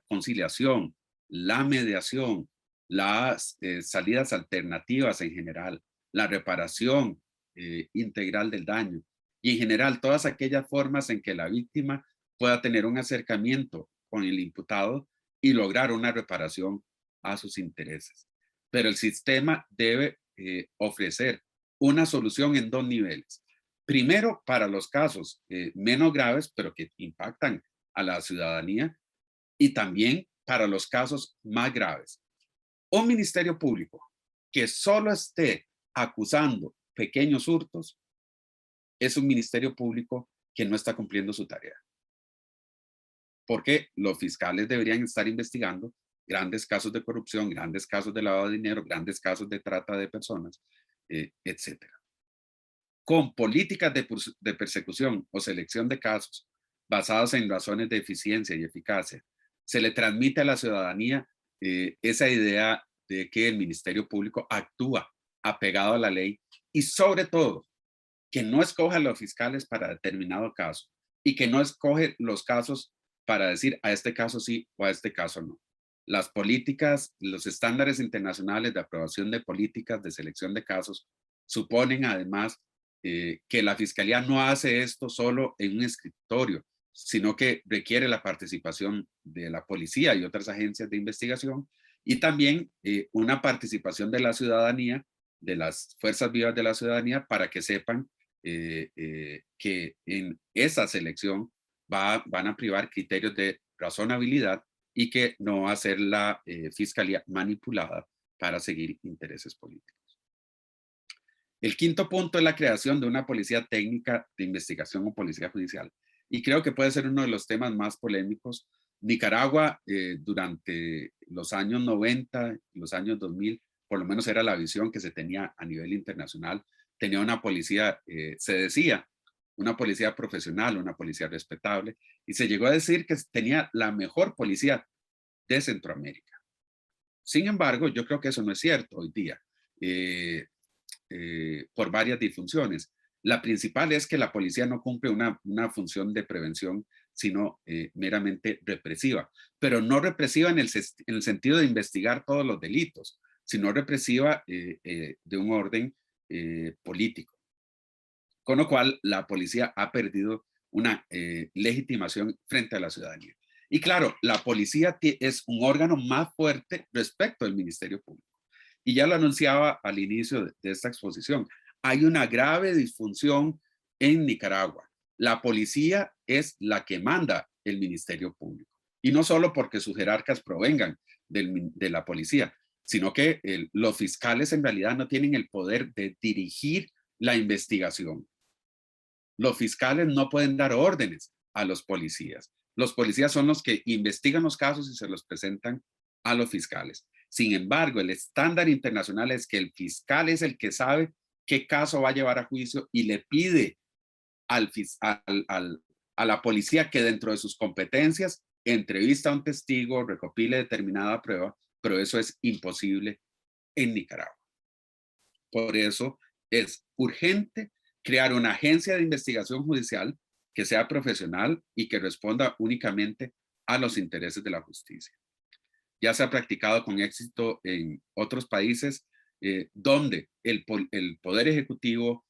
Speaker 3: conciliación, la mediación, las salidas alternativas en general, la reparación integral del daño y en general todas aquellas formas en que la víctima pueda tener un acercamiento con el imputado y lograr una reparación a sus intereses. Pero el sistema debe ofrecer una solución en 2 niveles. Primero, para los casos menos graves, pero que impactan a la ciudadanía, y también para los casos más graves. Un ministerio público que solo esté acusando pequeños hurtos es un ministerio público que no está cumpliendo su tarea. Porque los fiscales deberían estar investigando grandes casos de corrupción, grandes casos de lavado de dinero, grandes casos de trata de personas, etc. Con políticas de persecución o selección de casos basados en razones de eficiencia y eficacia, se le transmite a la ciudadanía esa idea de que el Ministerio Público actúa apegado a la ley y sobre todo que no escoja a los fiscales para determinado caso y que no escoge los casos para decir a este caso sí o a este caso no. Las políticas, los estándares internacionales de aprobación de políticas de selección de casos suponen además que la fiscalía no hace esto solo en un escritorio, sino que requiere la participación de la policía y otras agencias de investigación y también una participación de la ciudadanía, de las fuerzas vivas de la ciudadanía, para que sepan que en esa selección van a privar criterios de razonabilidad y que no va a ser la fiscalía manipulada para seguir intereses políticos. El quinto punto es la creación de una policía técnica de investigación o policía judicial. Y creo que puede ser uno de los temas más polémicos. Nicaragua, durante los años 90, los años 2000, por lo menos era la visión que se tenía a nivel internacional, tenía una policía, se decía, una policía profesional, una policía respetable, y se llegó a decir que tenía la mejor policía de Centroamérica. Sin embargo, yo creo que eso no es cierto hoy día, por varias disfunciones. La principal es que la policía no cumple una función de prevención, sino meramente represiva, pero no represiva en el sentido de investigar todos los delitos, sino represiva de un orden político. Con lo cual, la policía ha perdido una legitimación frente a la ciudadanía. Y claro, la policía es un órgano más fuerte respecto al Ministerio Público. Y ya lo anunciaba al inicio de esta exposición. Hay una grave disfunción en Nicaragua. La policía es la que manda el Ministerio Público. Y no solo porque sus jerarcas provengan de la policía, sino que los fiscales en realidad no tienen el poder de dirigir la investigación. Los fiscales no pueden dar órdenes a los policías. Los policías son los que investigan los casos y se los presentan a los fiscales. Sin embargo, el estándar internacional es que el fiscal es el que sabe qué caso va a llevar a juicio y le pide a la policía que dentro de sus competencias entrevista a un testigo, recopile determinada prueba, pero eso es imposible en Nicaragua. Por eso es urgente crear una agencia de investigación judicial que sea profesional y que responda únicamente a los intereses de la justicia. Ya se ha practicado con éxito en otros países donde el Poder Ejecutivo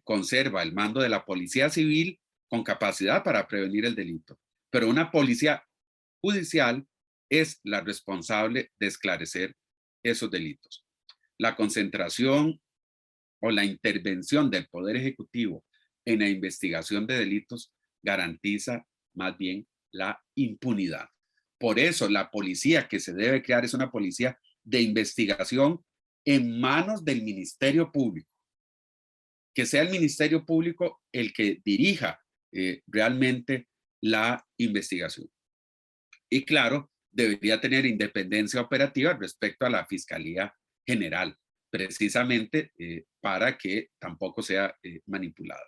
Speaker 3: conserva el mando de la Policía Civil con capacidad para prevenir el delito, pero una policía judicial es la responsable de esclarecer esos delitos. La concentración o la intervención del Poder Ejecutivo en la investigación de delitos garantiza más bien la impunidad. Por eso la policía que se debe crear es una policía de investigación en manos del Ministerio Público. Que sea el Ministerio Público el que dirija realmente la investigación. Y claro, debería tener independencia operativa respecto a la Fiscalía General, precisamente para que tampoco sea manipulada.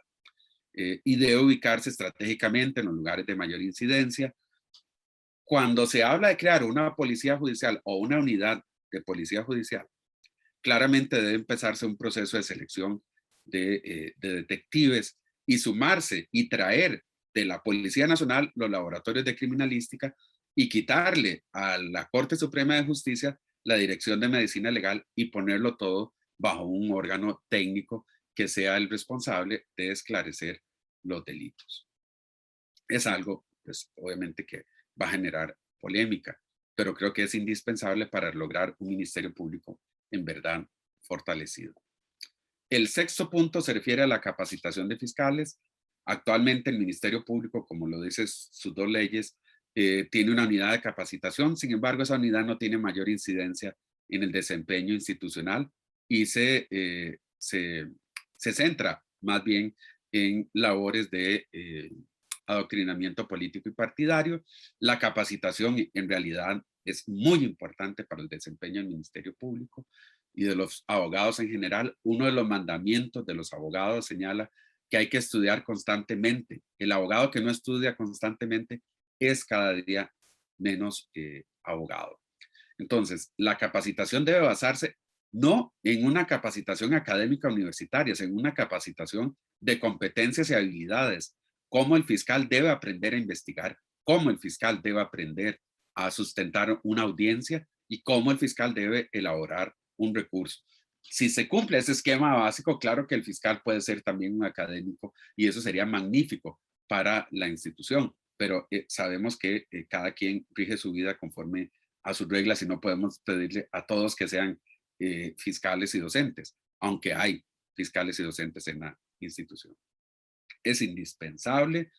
Speaker 3: Y debe ubicarse estratégicamente en los lugares de mayor incidencia. Cuando se habla de crear una policía judicial o una unidad de policía judicial, claramente debe empezarse un proceso de selección de detectives y sumarse y traer de la Policía Nacional los laboratorios de criminalística y quitarle a la Corte Suprema de Justicia la Dirección de Medicina Legal y ponerlo todo bajo un órgano técnico que sea el responsable de esclarecer los delitos. Es algo, pues, obviamente que va a generar polémica, pero creo que es indispensable para lograr un ministerio público en verdad fortalecido. El sexto punto se refiere a la capacitación de fiscales. Actualmente el Ministerio Público, como lo dicen sus dos leyes, tiene una unidad de capacitación. Sin embargo, esa unidad no tiene mayor incidencia en el desempeño institucional y se centra más bien en labores de adoctrinamiento político y partidario. La capacitación en realidad es muy importante para el desempeño del Ministerio Público y de los abogados en general. Uno de los mandamientos de los abogados señala que hay que estudiar constantemente. El abogado que no estudia constantemente es cada día menos abogado. Entonces, la capacitación debe basarse no en una capacitación académica universitaria, sino en una capacitación de competencias y habilidades. Cómo el fiscal debe aprender a investigar, cómo el fiscal debe aprender a sustentar una audiencia y cómo el fiscal debe elaborar un recurso. Si se cumple ese esquema básico, claro que el fiscal puede ser también un académico y eso sería magnífico para la institución, pero sabemos que cada quien rige su vida conforme a sus reglas y no podemos pedirle a todos que sean fiscales y docentes, aunque hay fiscales y docentes en la institución. Es indispensable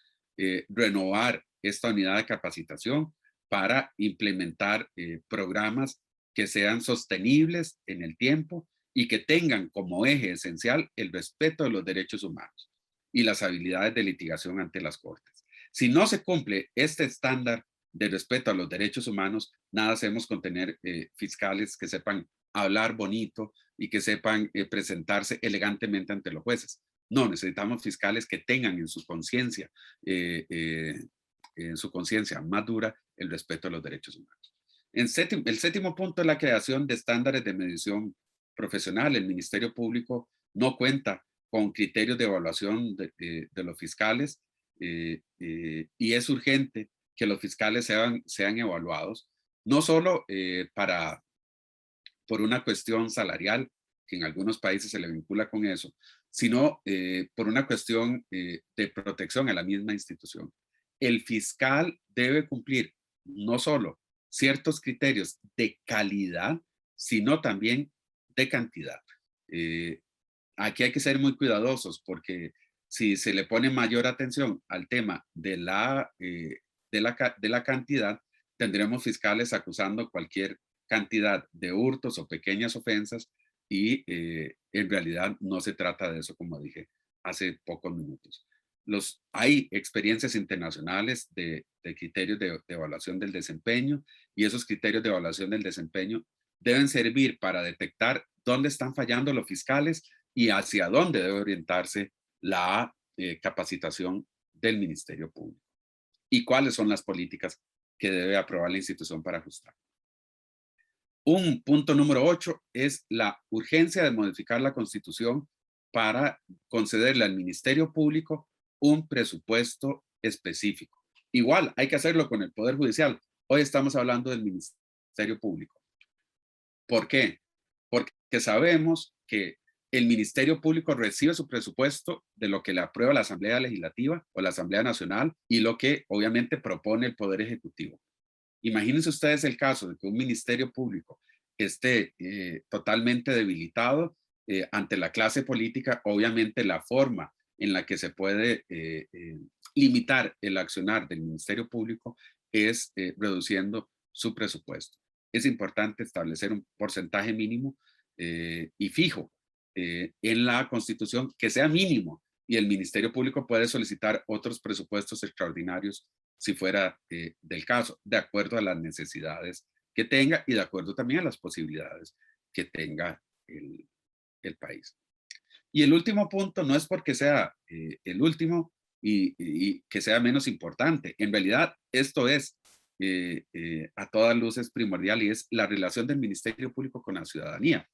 Speaker 3: renovar esta unidad de capacitación para implementar programas que sean sostenibles en el tiempo y que tengan como eje esencial el respeto de los derechos humanos y las habilidades de litigación ante las cortes. Si no se cumple este estándar de respeto a los derechos humanos, nada hacemos con tener fiscales que sepan hablar bonito y que sepan presentarse elegantemente ante los jueces. No, necesitamos fiscales que tengan en su conciencia más dura el respeto a los derechos humanos. El séptimo punto es la creación de estándares de medición profesional. El Ministerio Público no cuenta con criterios de evaluación de los fiscales y es urgente que los fiscales sean evaluados, no solo por una cuestión salarial, que en algunos países se le vincula con eso, sino por una cuestión de protección a la misma institución. El fiscal debe cumplir no solo ciertos criterios de calidad, sino también de cantidad. Aquí hay que ser muy cuidadosos porque si se le pone mayor atención al tema de la cantidad, tendremos fiscales acusando cualquier cantidad de hurtos o pequeñas ofensas y en realidad no se trata de eso, como dije hace pocos minutos. Hay experiencias internacionales de criterios de evaluación del desempeño y esos criterios de evaluación del desempeño deben servir para detectar dónde están fallando los fiscales y hacia dónde debe orientarse la capacitación del Ministerio Público y cuáles son las políticas que debe aprobar la institución para ajustar. Un punto número 8 es la urgencia de modificar la Constitución para concederle al Ministerio Público un presupuesto específico. Igual, hay que hacerlo con el Poder Judicial. Hoy estamos hablando del Ministerio Público. ¿Por qué? Porque sabemos que el Ministerio Público recibe su presupuesto de lo que le aprueba la Asamblea Legislativa o la Asamblea Nacional y lo que obviamente propone el Poder Ejecutivo. Imagínense ustedes el caso de que un Ministerio Público esté totalmente debilitado ante la clase política. Obviamente la forma en la que se puede limitar el accionar del Ministerio Público es reduciendo su presupuesto. Es importante establecer un porcentaje mínimo y fijo en la Constitución que sea mínimo y el Ministerio Público puede solicitar otros presupuestos extraordinarios si fuera del caso, de acuerdo a las necesidades que tenga y de acuerdo también a las posibilidades que tenga el país. Y el último punto no es porque sea el último y que sea menos importante. En realidad, esto es a todas luces primordial y es la relación del Ministerio Público con la ciudadanía.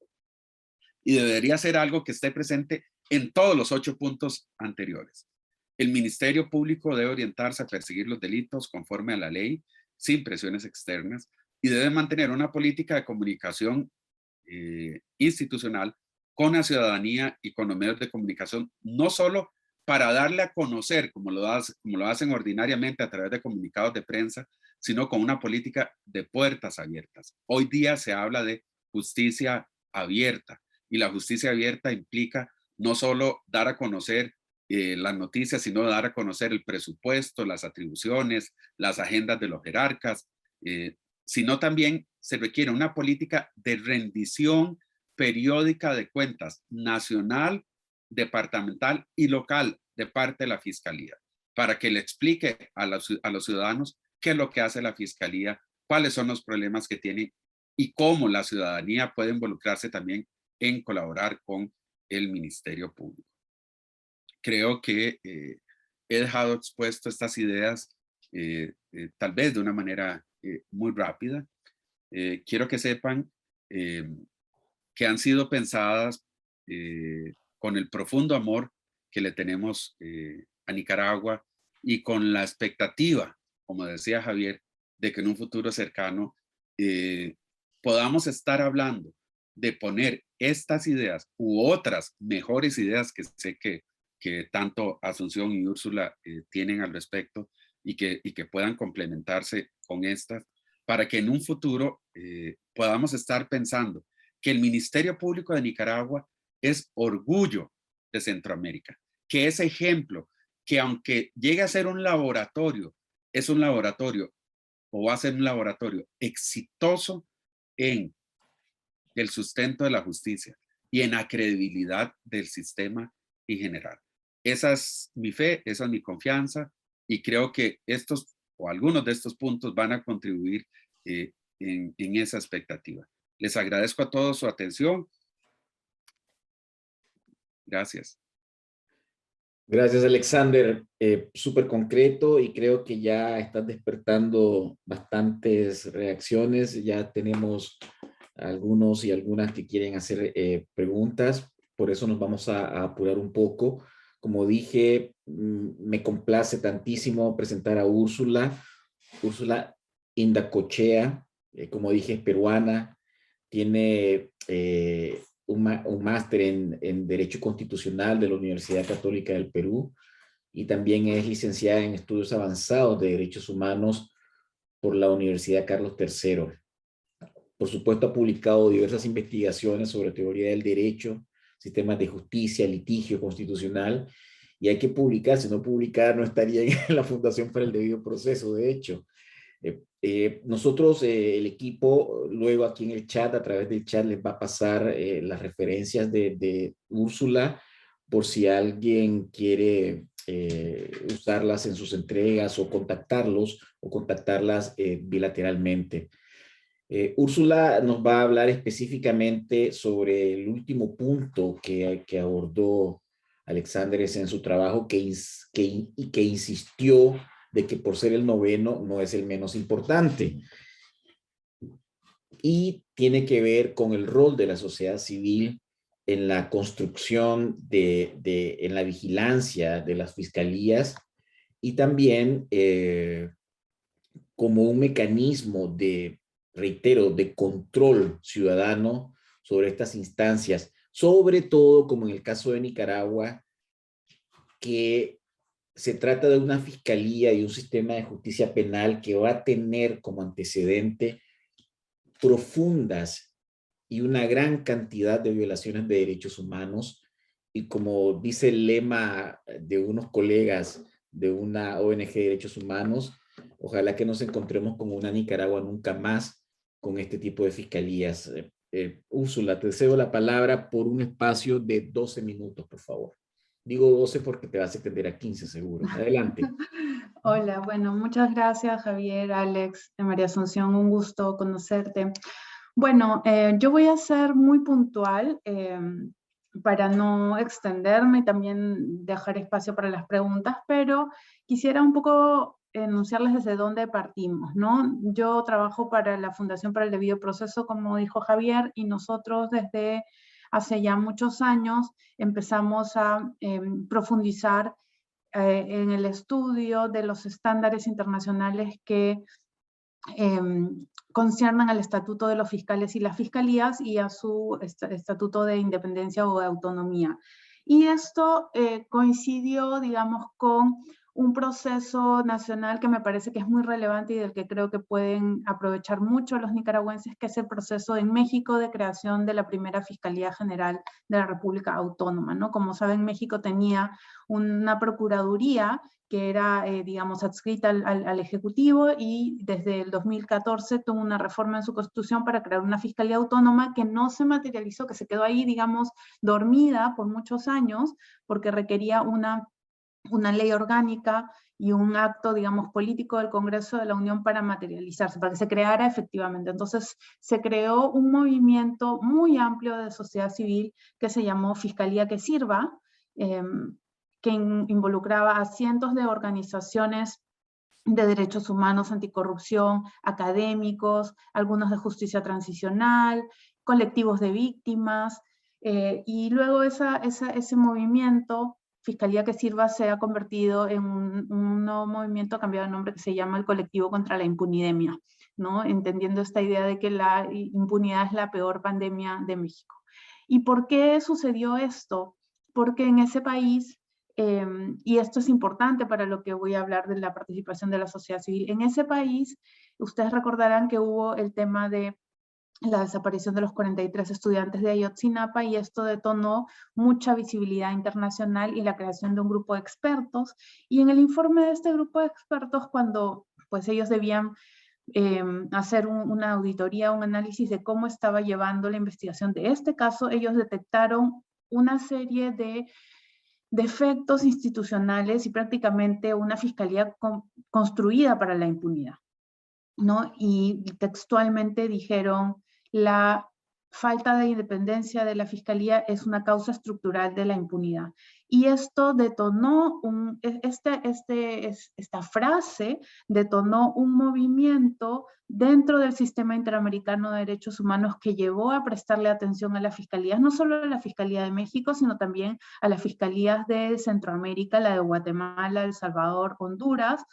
Speaker 3: Y debería ser algo que esté presente en todos los 8 puntos anteriores. El Ministerio Público debe orientarse a perseguir los delitos conforme a la ley, sin presiones externas, y debe mantener una política de comunicación institucional con la ciudadanía y con los medios de comunicación, no solo para darle a conocer, como lo hacen ordinariamente a través de comunicados de prensa, sino con una política de puertas abiertas. Hoy día se habla de justicia abierta, y la justicia abierta implica no solo dar a conocer las noticias, sino dar a conocer el presupuesto, las atribuciones, las agendas de los jerarcas, sino también se requiere una política de rendición periódica de cuentas nacional, departamental y local de parte de la Fiscalía, para que le explique a los ciudadanos qué es lo que hace la Fiscalía, cuáles son los problemas que tiene y cómo la ciudadanía puede involucrarse también en colaborar con el Ministerio Público. Creo que he dejado expuesto estas ideas tal vez de una manera muy rápida. Quiero que sepan que han sido pensadas con el profundo amor que le tenemos a Nicaragua y con la expectativa, como decía Javier, de que en un futuro cercano podamos estar hablando de poner estas ideas u otras mejores ideas que sé que tanto Asunción y Úrsula tienen al respecto y que puedan complementarse con estas, para que en un futuro podamos estar pensando que el Ministerio Público de Nicaragua es orgullo de Centroamérica, que es ejemplo, que aunque llegue a ser un laboratorio, es un laboratorio o va a ser un laboratorio exitoso en el sustento de la justicia y en la credibilidad del sistema en general. Esa es mi fe, esa es mi confianza, y creo que estos o algunos de estos puntos van a contribuir en esa expectativa. Les agradezco a todos su atención. Gracias.
Speaker 2: Gracias, Alexander. Súper concreto, y creo que ya estás despertando bastantes reacciones. Ya tenemos algunos y algunas que quieren hacer preguntas. Por eso nos vamos a apurar un poco. Como dije, me complace tantísimo presentar a Úrsula. Úrsula Indacochea, como dije, es peruana, tiene un máster en Derecho Constitucional de la Universidad Católica del Perú, y también es licenciada en Estudios Avanzados de Derechos Humanos por la Universidad Carlos III. Por supuesto, ha publicado diversas investigaciones sobre teoría del derecho, sistemas de justicia, litigio constitucional, y hay que publicar. Si no publicar, no estaría en la Fundación para el Debido Proceso, de hecho. Nosotros, el equipo, luego aquí en el chat, a través del chat, les va a pasar las referencias de Úrsula, por si alguien quiere usarlas en sus entregas, o contactarlos o contactarlas bilateralmente. Úrsula nos va a hablar específicamente sobre el último punto que abordó Alexander en su trabajo, que insistió de que por ser el noveno no es el menos importante. Y tiene que ver con el rol de la sociedad civil en la construcción en la vigilancia de las fiscalías, y también como un mecanismo reitero, de control ciudadano sobre estas instancias, sobre todo como en el caso de Nicaragua, que se trata de una fiscalía y un sistema de justicia penal que va a tener como antecedente profundas y una gran cantidad de violaciones de derechos humanos, y como dice el lema de unos colegas de una ONG de derechos humanos, ojalá que nos encontremos con una Nicaragua nunca más con este tipo de fiscalías. Úrsula, te cedo la palabra por un espacio de 12 minutos, por favor. Digo 12 porque te vas a extender a 15 seguro. Adelante.
Speaker 4: Hola, bueno, muchas gracias, Javier, Alex, María Asunción, un gusto conocerte. Bueno, yo voy a ser muy puntual para no extenderme y también dejar espacio para las preguntas, pero quisiera un poco enunciarles desde dónde partimos, ¿no? Yo trabajo para la Fundación para el Debido Proceso, como dijo Javier, y nosotros desde hace ya muchos años empezamos a profundizar en el estudio de los estándares internacionales que conciernan al estatuto de los fiscales y las fiscalías y a su estatuto de independencia o de autonomía. Y esto coincidió, digamos, con un proceso nacional que me parece que es muy relevante y del que creo que pueden aprovechar mucho los nicaragüenses, que es el proceso en México de creación de la primera Fiscalía General de la República Autónoma, ¿no? Como saben, México tenía una procuraduría que era, digamos, adscrita al Ejecutivo, y desde el 2014 tuvo una reforma en su Constitución para crear una Fiscalía Autónoma que no se materializó, que se quedó ahí, digamos, dormida por muchos años, porque requería una ley orgánica y un acto, digamos, político del Congreso de la Unión para materializarse, para que se creara efectivamente. Entonces se creó un movimiento muy amplio de sociedad civil que se llamó Fiscalía que Sirva, que involucraba a cientos de organizaciones de derechos humanos, anticorrupción, académicos, algunos de justicia transicional, colectivos de víctimas, y luego ese movimiento, Fiscalía que Sirva, se ha convertido en un nuevo movimiento, ha cambiado de nombre, que se llama el Colectivo contra la Impunidemia, ¿no? Entendiendo esta idea de que la impunidad es la peor pandemia de México. ¿Y por qué sucedió esto? Porque en ese país, y esto es importante para lo que voy a hablar de la participación de la sociedad civil, en ese país, ustedes recordarán que hubo el tema de la desaparición de los 43 estudiantes de Ayotzinapa, y esto detonó mucha visibilidad internacional y la creación de un grupo de expertos. Y en el informe de este grupo de expertos, cuando pues ellos debían hacer una auditoría, un análisis de cómo estaba llevando la investigación de este caso, ellos detectaron una serie de defectos institucionales y prácticamente una fiscalía construida para la impunidad, ¿no? Y textualmente dijeron: la falta de independencia de la fiscalía es una causa estructural de la impunidad. Y esto detonó, esta frase detonó un movimiento dentro del sistema interamericano de derechos humanos que llevó a prestarle atención a las fiscalías, no solo a la Fiscalía de México, sino también a las fiscalías de Centroamérica, la de Guatemala, El Salvador, Honduras,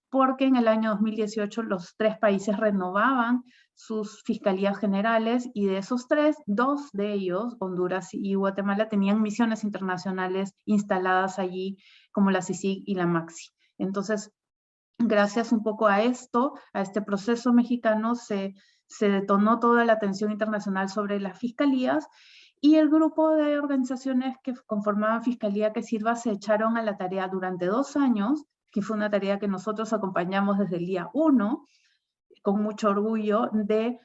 Speaker 4: porque en el año 2018 los 3 países renovaban sus fiscalías generales, y de esos 3, 2 de ellos, Honduras y Guatemala, tenían misiones internacionales instaladas allí, como la CICIG y la MAXI. Entonces, gracias un poco a esto, a este proceso mexicano, se detonó toda la atención internacional sobre las fiscalías, y el grupo de organizaciones que conformaban Fiscalía que Sirva se echaron a la tarea durante 2 años, que fue una tarea que nosotros acompañamos desde el día 1, con mucho orgullo, de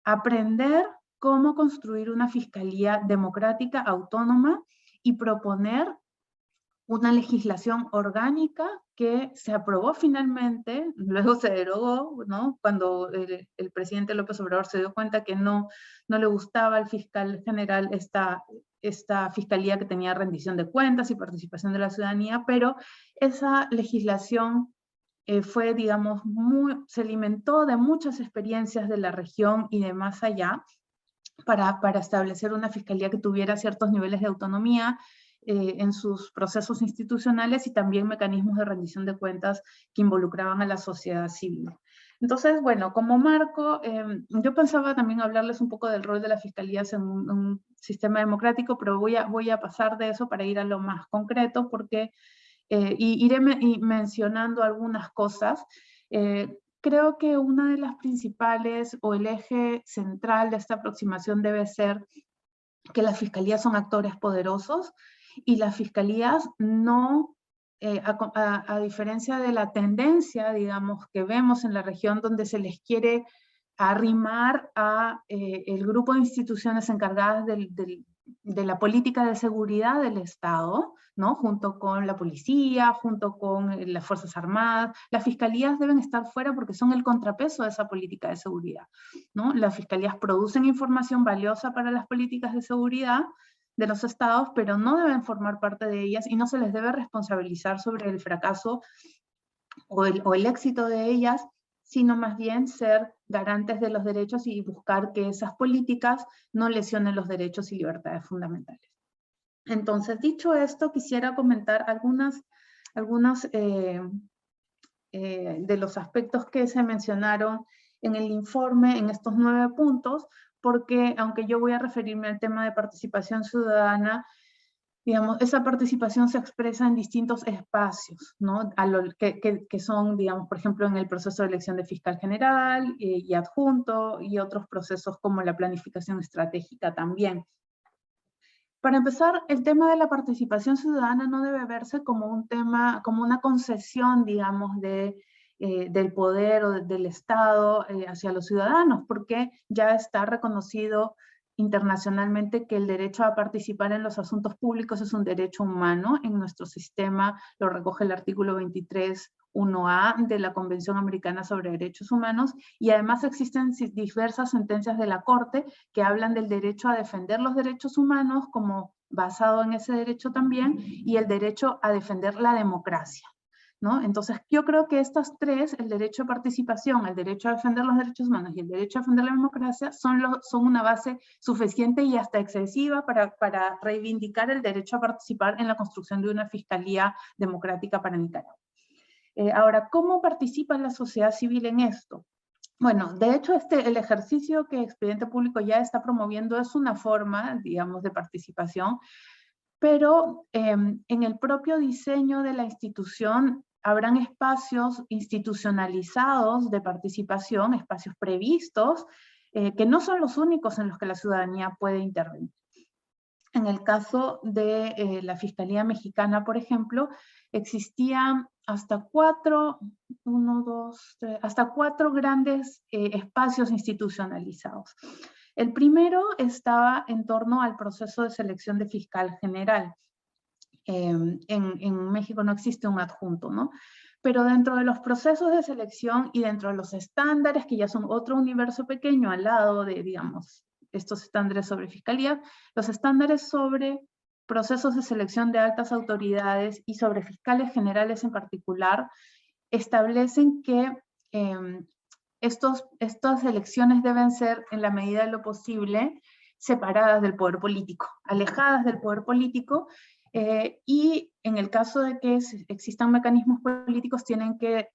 Speaker 4: aprender cómo construir una fiscalía democrática, autónoma, y proponer una legislación orgánica que se aprobó finalmente, luego se derogó, ¿no? Cuando el presidente López Obrador se dio cuenta que no le gustaba al fiscal general esta fiscalía que tenía rendición de cuentas y participación de la ciudadanía, pero esa legislación fue, digamos, se alimentó de muchas experiencias de la región y de más allá para establecer una fiscalía que tuviera ciertos niveles de autonomía en sus procesos institucionales, y también mecanismos de rendición de cuentas que involucraban a la sociedad civil. Entonces, bueno, como marco, yo pensaba también hablarles un poco del rol de las fiscalías en un sistema democrático, pero voy a pasar de eso para ir a lo más concreto, porque iré mencionando algunas cosas. Creo que una de las principales, o el eje central de esta aproximación, debe ser que las fiscalías son actores poderosos, y las fiscalías no, a diferencia de la tendencia, digamos, que vemos en la región, donde se les quiere arrimar a el grupo de instituciones encargadas de la política de seguridad del Estado, ¿no? Junto con la policía, junto con las Fuerzas Armadas. Las fiscalías deben estar fuera porque son el contrapeso de esa política de seguridad, ¿no? Las fiscalías producen información valiosa para las políticas de seguridad de los estados, pero no deben formar parte de ellas, y no se les debe responsabilizar sobre el fracaso o el éxito de ellas, sino más bien ser garantes de los derechos y buscar que esas políticas no lesionen los derechos y libertades fundamentales. Entonces, dicho esto, quisiera comentar algunos de los aspectos que se mencionaron en el informe, en estos 9 puntos, porque aunque yo voy a referirme al tema de participación ciudadana, digamos, esa participación se expresa en distintos espacios, ¿no? Que son, digamos, por ejemplo, en el proceso de elección de fiscal general y adjunto, y otros procesos como la planificación estratégica también. Para empezar, el tema de la participación ciudadana no debe verse como un tema, como una concesión, digamos, del poder o del Estado hacia los ciudadanos, porque ya está reconocido internacionalmente que el derecho a participar en los asuntos públicos es un derecho humano. En nuestro sistema lo recoge el artículo 23.1a de la Convención Americana sobre Derechos Humanos, y además existen diversas sentencias de la Corte que hablan del derecho a defender los derechos humanos como basado en ese derecho también, y el derecho a defender la democracia, ¿no? Entonces, yo creo que estas tres, el derecho a participación, el derecho a defender los derechos humanos y el derecho a defender la democracia, son una base suficiente y hasta excesiva para reivindicar el derecho a participar en la construcción de una fiscalía democrática para Nicaragua. Ahora, ¿cómo participa la sociedad civil en esto? Bueno, de hecho, el ejercicio que Expediente Público ya está promoviendo es una forma, digamos, de participación, pero en el propio diseño de la institución habrán espacios institucionalizados de participación, espacios previstos, que no son los únicos en los que la ciudadanía puede intervenir. En el caso de la Fiscalía Mexicana, por ejemplo, existían hasta cuatro grandes espacios institucionalizados. El primero estaba en torno al proceso de selección de fiscal general. En México no existe un adjunto, ¿no? Pero dentro de los procesos de selección y dentro de los estándares, que ya son otro universo pequeño al lado de, digamos, estos estándares sobre fiscalía, los estándares sobre procesos de selección de altas autoridades y sobre fiscales generales en particular, establecen que estas elecciones deben ser, en la medida de lo posible, separadas del poder político, alejadas del poder político, y en el caso de que existan mecanismos políticos, tienen que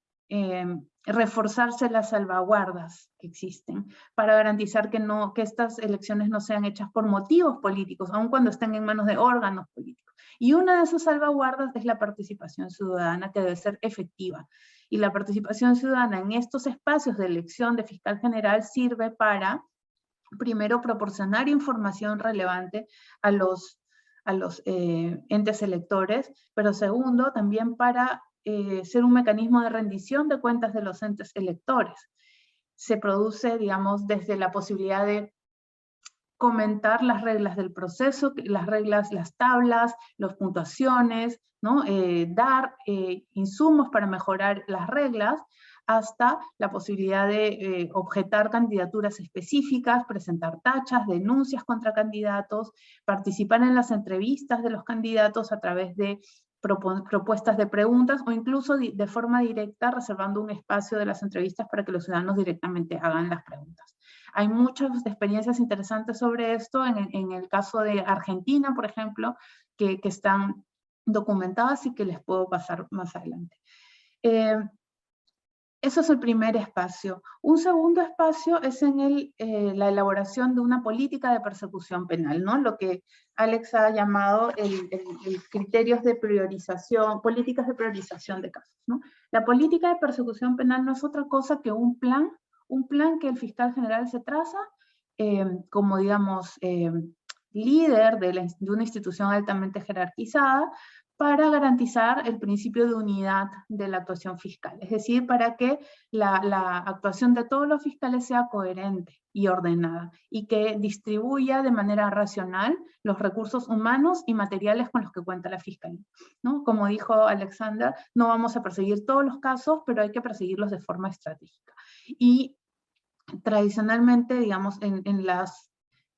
Speaker 4: reforzarse las salvaguardas que existen para garantizar que estas elecciones no sean hechas por motivos políticos, aun cuando estén en manos de órganos políticos. Y una de esas salvaguardas es la participación ciudadana, que debe ser efectiva. Y la participación ciudadana en estos espacios de elección de fiscal general sirve para, primero, proporcionar información relevante a los entes electores, pero segundo, también para ser un mecanismo de rendición de cuentas de los entes electores. Se produce, digamos, desde la posibilidad de comentar las reglas del proceso, las reglas, las tablas, las puntuaciones, ¿no? Dar insumos para mejorar las reglas, hasta la posibilidad de objetar candidaturas específicas, presentar tachas, denuncias contra candidatos, participar en las entrevistas de los candidatos a través de propuestas de preguntas, o incluso de forma directa reservando un espacio de las entrevistas para que los ciudadanos directamente hagan las preguntas. Hay muchas experiencias interesantes sobre esto, en el caso de Argentina, por ejemplo, que están documentadas y que les puedo pasar más adelante. Eso es el primer espacio. Un segundo espacio es en la elaboración de una política de persecución penal, ¿no? Lo que Alex ha llamado criterios de priorización, políticas de priorización de casos, ¿no? La política de persecución penal no es otra cosa que un plan que el fiscal general se traza como, digamos, líder de una institución altamente jerarquizada, para garantizar el principio de unidad de la actuación fiscal, es decir, para que la actuación de todos los fiscales sea coherente y ordenada, y que distribuya de manera racional los recursos humanos y materiales con los que cuenta la fiscalía, ¿no? Como dijo Alexander, no vamos a perseguir todos los casos, pero hay que perseguirlos de forma estratégica. Y tradicionalmente, digamos, en la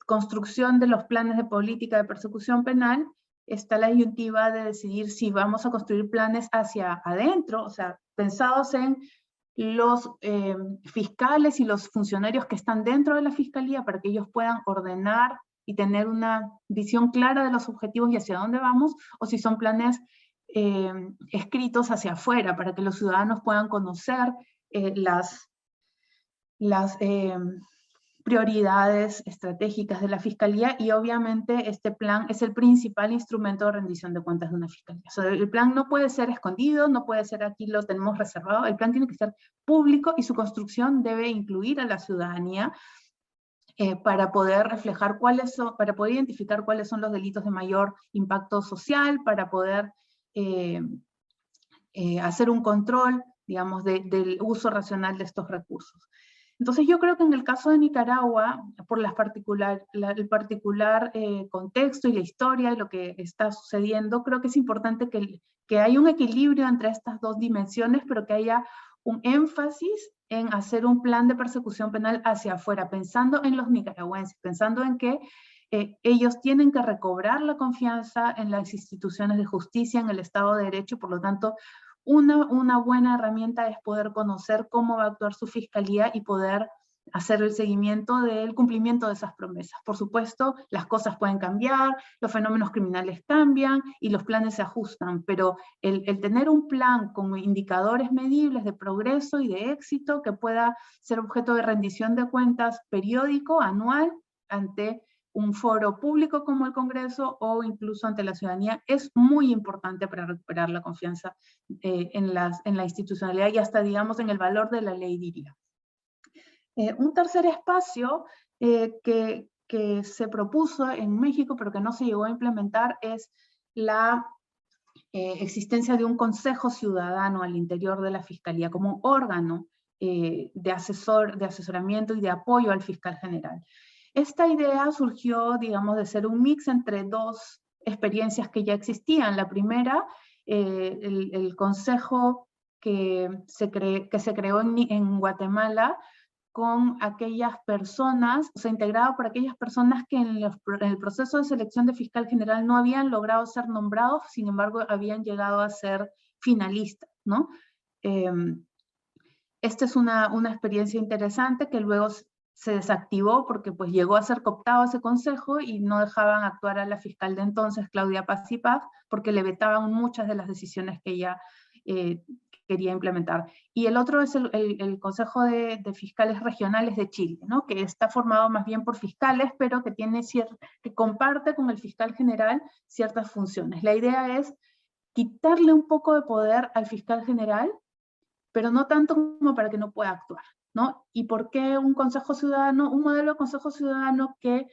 Speaker 4: construcción de los planes de política de persecución penal, está la disyuntiva de decidir si vamos a construir planes hacia adentro, o sea, pensados en los fiscales y los funcionarios que están dentro de la fiscalía para que ellos puedan ordenar y tener una visión clara de los objetivos y hacia dónde vamos, o si son planes escritos hacia afuera para que los ciudadanos puedan conocer las prioridades estratégicas de la Fiscalía, y obviamente este plan es el principal instrumento de rendición de cuentas de una Fiscalía. O sea, el plan no puede ser escondido, no puede ser aquí lo tenemos reservado, el plan tiene que ser público y su construcción debe incluir a la ciudadanía para poder reflejar para poder identificar cuáles son los delitos de mayor impacto social, para poder hacer un control, digamos, del uso racional de estos recursos. Entonces yo creo que en el caso de Nicaragua, por el particular contexto y la historia y lo que está sucediendo, creo que es importante que haya un equilibrio entre estas dos dimensiones, pero que haya un énfasis en hacer un plan de persecución penal hacia afuera, pensando en los nicaragüenses, pensando en que ellos tienen que recobrar la confianza en las instituciones de justicia, en el Estado de Derecho, y por lo tanto una buena herramienta es poder conocer cómo va a actuar su fiscalía y poder hacer el seguimiento del cumplimiento de esas promesas. Por supuesto, las cosas pueden cambiar, los fenómenos criminales cambian y los planes se ajustan, pero el tener un plan con indicadores medibles de progreso y de éxito que pueda ser objeto de rendición de cuentas periódico, anual, ante un foro público como el Congreso o incluso ante la ciudadanía, es muy importante para recuperar la confianza en la institucionalidad y hasta, digamos, en el valor de la ley, diría. Un tercer espacio que se propuso en México, pero que no se llegó a implementar, es la existencia de un consejo ciudadano al interior de la Fiscalía, como un órgano de asesoramiento y de apoyo al fiscal general. Esta idea surgió, digamos, de ser un mix entre dos experiencias que ya existían. La primera, el consejo que se creó en Guatemala con aquellas personas, o sea, integrado por aquellas personas que en el proceso de selección de fiscal general no habían logrado ser nombrados, sin embargo, habían llegado a ser finalistas, ¿no? Esta es una experiencia interesante que luego se desactivó porque pues llegó a ser cooptado ese consejo y no dejaban actuar a la fiscal de entonces, Claudia Paz y Paz, porque le vetaban muchas de las decisiones que ella quería implementar. Y el otro es el Consejo de Fiscales Regionales de Chile, ¿no? Que está formado más bien por fiscales, pero que comparte con el fiscal general ciertas funciones. La idea es quitarle un poco de poder al fiscal general, pero no tanto como para que no pueda actuar, ¿no? ¿Y por qué un consejo ciudadano, un modelo de consejo ciudadano que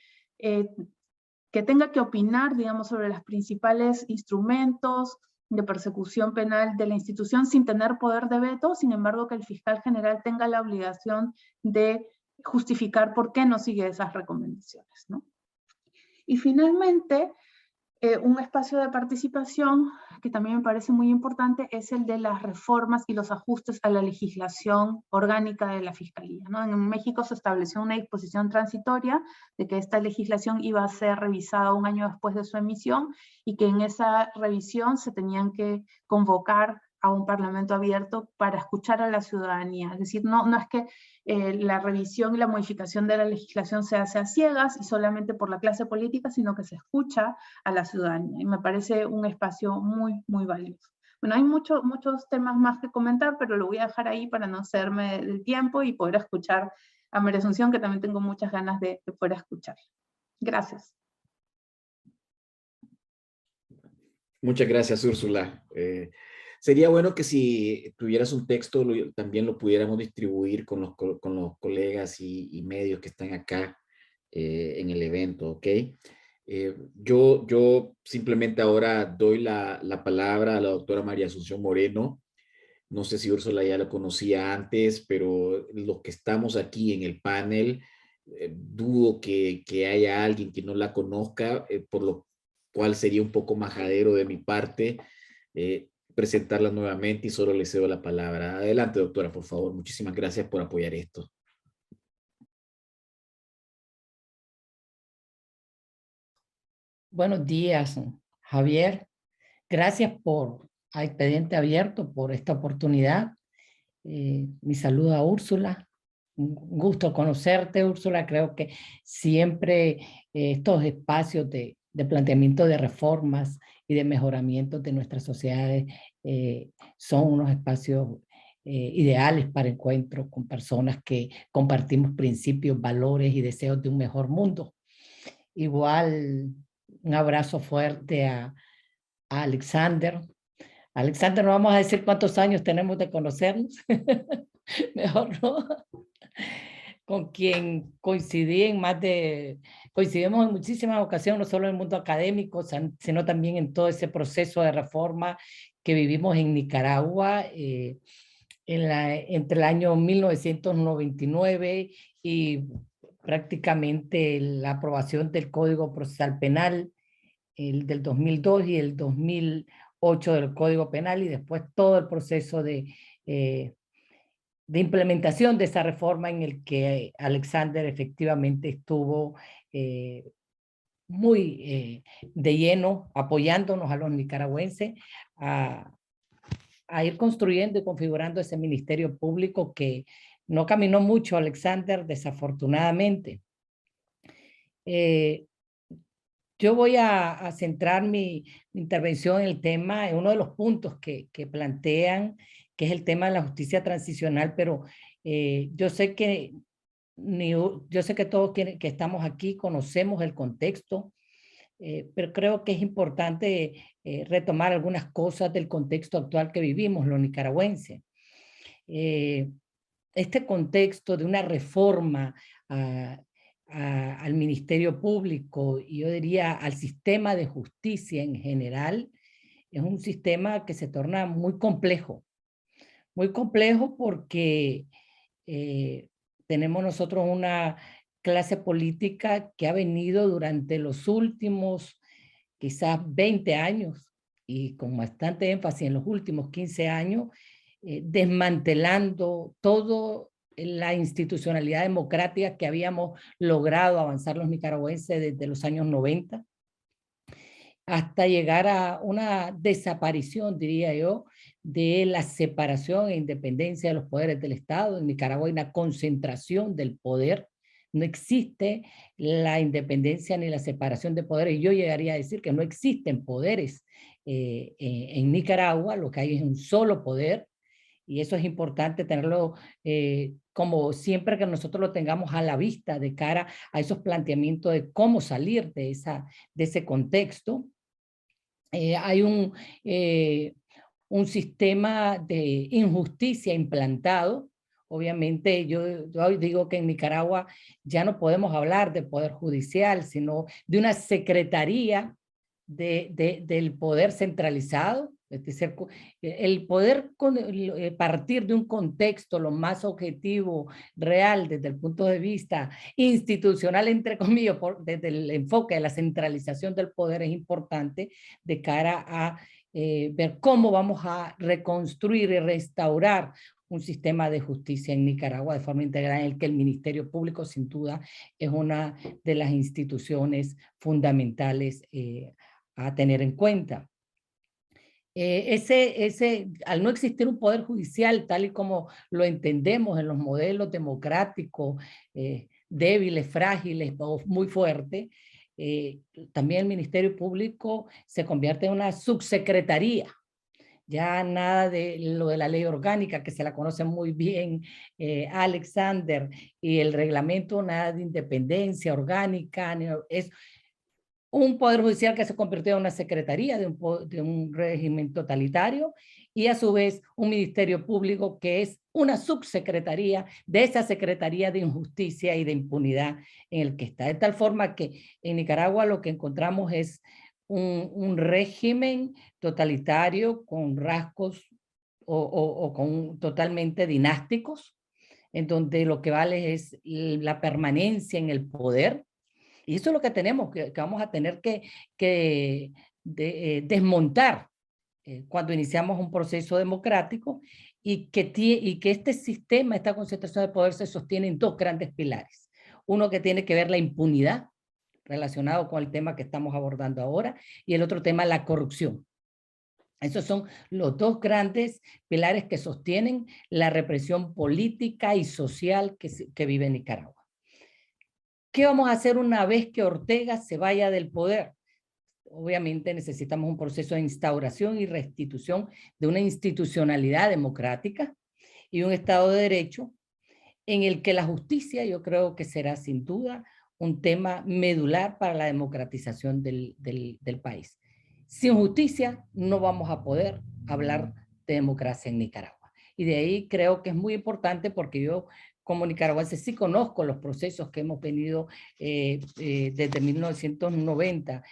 Speaker 4: tenga que opinar, digamos, sobre los principales instrumentos de persecución penal de la institución sin tener poder de veto, sin embargo que el fiscal general tenga la obligación de justificar por qué no sigue esas recomendaciones, ¿no? Y finalmente, un espacio de participación que también me parece muy importante es el de las reformas y los ajustes a la legislación orgánica de la Fiscalía, ¿no? En México se estableció una disposición transitoria de que esta legislación iba a ser revisada un año después de su emisión y que en esa revisión se tenían que convocar a un parlamento abierto para escuchar a la ciudadanía. Es decir, no es que la revisión y la modificación de la legislación se hace a ciegas y solamente por la clase política, sino que se escucha a la ciudadanía. Y me parece un espacio muy, muy valioso. Bueno, hay muchos temas más que comentar, pero lo voy a dejar ahí para no hacerme del tiempo y poder escuchar a María Asunción, que también tengo muchas ganas de poder escuchar. Gracias.
Speaker 2: Muchas gracias, Úrsula. Sería bueno que si tuvieras un texto también lo pudiéramos distribuir con los colegas y medios que están acá en el evento, ¿ok? Yo simplemente ahora doy la palabra a la doctora María Asunción Moreno. No sé si Úrsula ya la conocía antes, pero los que estamos aquí en el panel, dudo que haya alguien que no la conozca, por lo cual sería un poco majadero de mi parte presentarla nuevamente y solo le cedo la palabra. Adelante, doctora, por favor. Muchísimas gracias por apoyar esto.
Speaker 5: Buenos días, Javier. Gracias a Expediente Abierto por esta oportunidad Mi saludo a Úrsula. Un gusto conocerte, Úrsula. Creo que siempre estos espacios de planteamiento de reformas y de mejoramiento de nuestras sociedades son unos espacios ideales para encuentros con personas que compartimos principios, valores y deseos de un mejor mundo. Igual, un abrazo fuerte a Alexander. Alexander, no vamos a decir cuántos años tenemos de conocernos. Mejor no. Con quien coincidimos en muchísimas ocasiones, no solo en el mundo académico, sino también en todo ese proceso de reforma que vivimos en Nicaragua entre el año 1999 y prácticamente la aprobación del Código Procesal Penal, el del 2002 y el 2008 del Código Penal, y después todo el proceso de implementación de esa reforma en el que Alexander efectivamente estuvo muy de lleno apoyándonos a los nicaragüenses a ir construyendo y configurando ese ministerio público que no caminó mucho Alexander, desafortunadamente. Yo voy a centrar mi intervención en el tema, en uno de los puntos que plantean, que es el tema de la justicia transicional, pero yo sé que todos que estamos aquí conocemos el contexto, pero creo que es importante retomar algunas cosas del contexto actual que vivimos, los nicaragüenses. Este contexto de una reforma al Ministerio Público, y yo diría al sistema de justicia en general, es un sistema que se torna muy complejo porque tenemos nosotros una clase política que ha venido durante los últimos quizás 20 años y con bastante énfasis en los últimos 15 años, desmantelando todo la institucionalidad democrática que habíamos logrado avanzar los nicaragüenses desde los años 90, hasta llegar a una desaparición, diría yo, de la separación e independencia de los poderes del Estado. En Nicaragua hay una concentración del poder, no existe la independencia ni la separación de poderes. Yo llegaría a decir que no existen poderes en Nicaragua, lo que hay es un solo poder, y eso es importante tenerlo como siempre que nosotros lo tengamos a la vista de cara a esos planteamientos de cómo salir de ese contexto. Hay un sistema de injusticia implantado. Obviamente yo digo que en Nicaragua ya no podemos hablar de poder judicial, sino de una secretaría del poder centralizado. Es decir, el poder partir de un contexto lo más objetivo, real, desde el punto de vista institucional, entre comillas, desde el enfoque de la centralización del poder es importante de cara a ver cómo vamos a reconstruir y restaurar un sistema de justicia en Nicaragua de forma integral, en el que el Ministerio Público sin duda es una de las instituciones fundamentales a tener en cuenta. Al no existir un poder judicial tal y como lo entendemos en los modelos democráticos, débiles, frágiles o muy fuertes, también el Ministerio Público se convierte en una subsecretaría. Ya nada de lo de la ley orgánica, que se la conoce muy bien Alexander, y el reglamento, nada de independencia orgánica, es un poder judicial que se convirtió en una secretaría de un régimen totalitario, y a su vez un ministerio público que es una subsecretaría de esa Secretaría de Injusticia y de Impunidad en el que está. De tal forma que en Nicaragua lo que encontramos es un régimen totalitario con rasgos o con totalmente dinásticos, en donde lo que vale es la permanencia en el poder. Y eso es lo que tenemos, que vamos a tener que desmontar cuando iniciamos un proceso democrático, y que este sistema, esta concentración de poder se sostiene en dos grandes pilares. Uno que tiene que ver la impunidad, relacionado con el tema que estamos abordando ahora, y el otro tema, la corrupción. Esos son los dos grandes pilares que sostienen la represión política y social que vive Nicaragua. ¿Qué vamos a hacer una vez que Ortega se vaya del poder? Obviamente necesitamos un proceso de instauración y restitución de una institucionalidad democrática y un Estado de Derecho en el que la justicia, yo creo que será sin duda un tema medular para la democratización del país. Sin justicia no vamos a poder hablar de democracia en Nicaragua. Y de ahí creo que es muy importante, porque yo como nicaragüense sí conozco los procesos que hemos venido desde 1990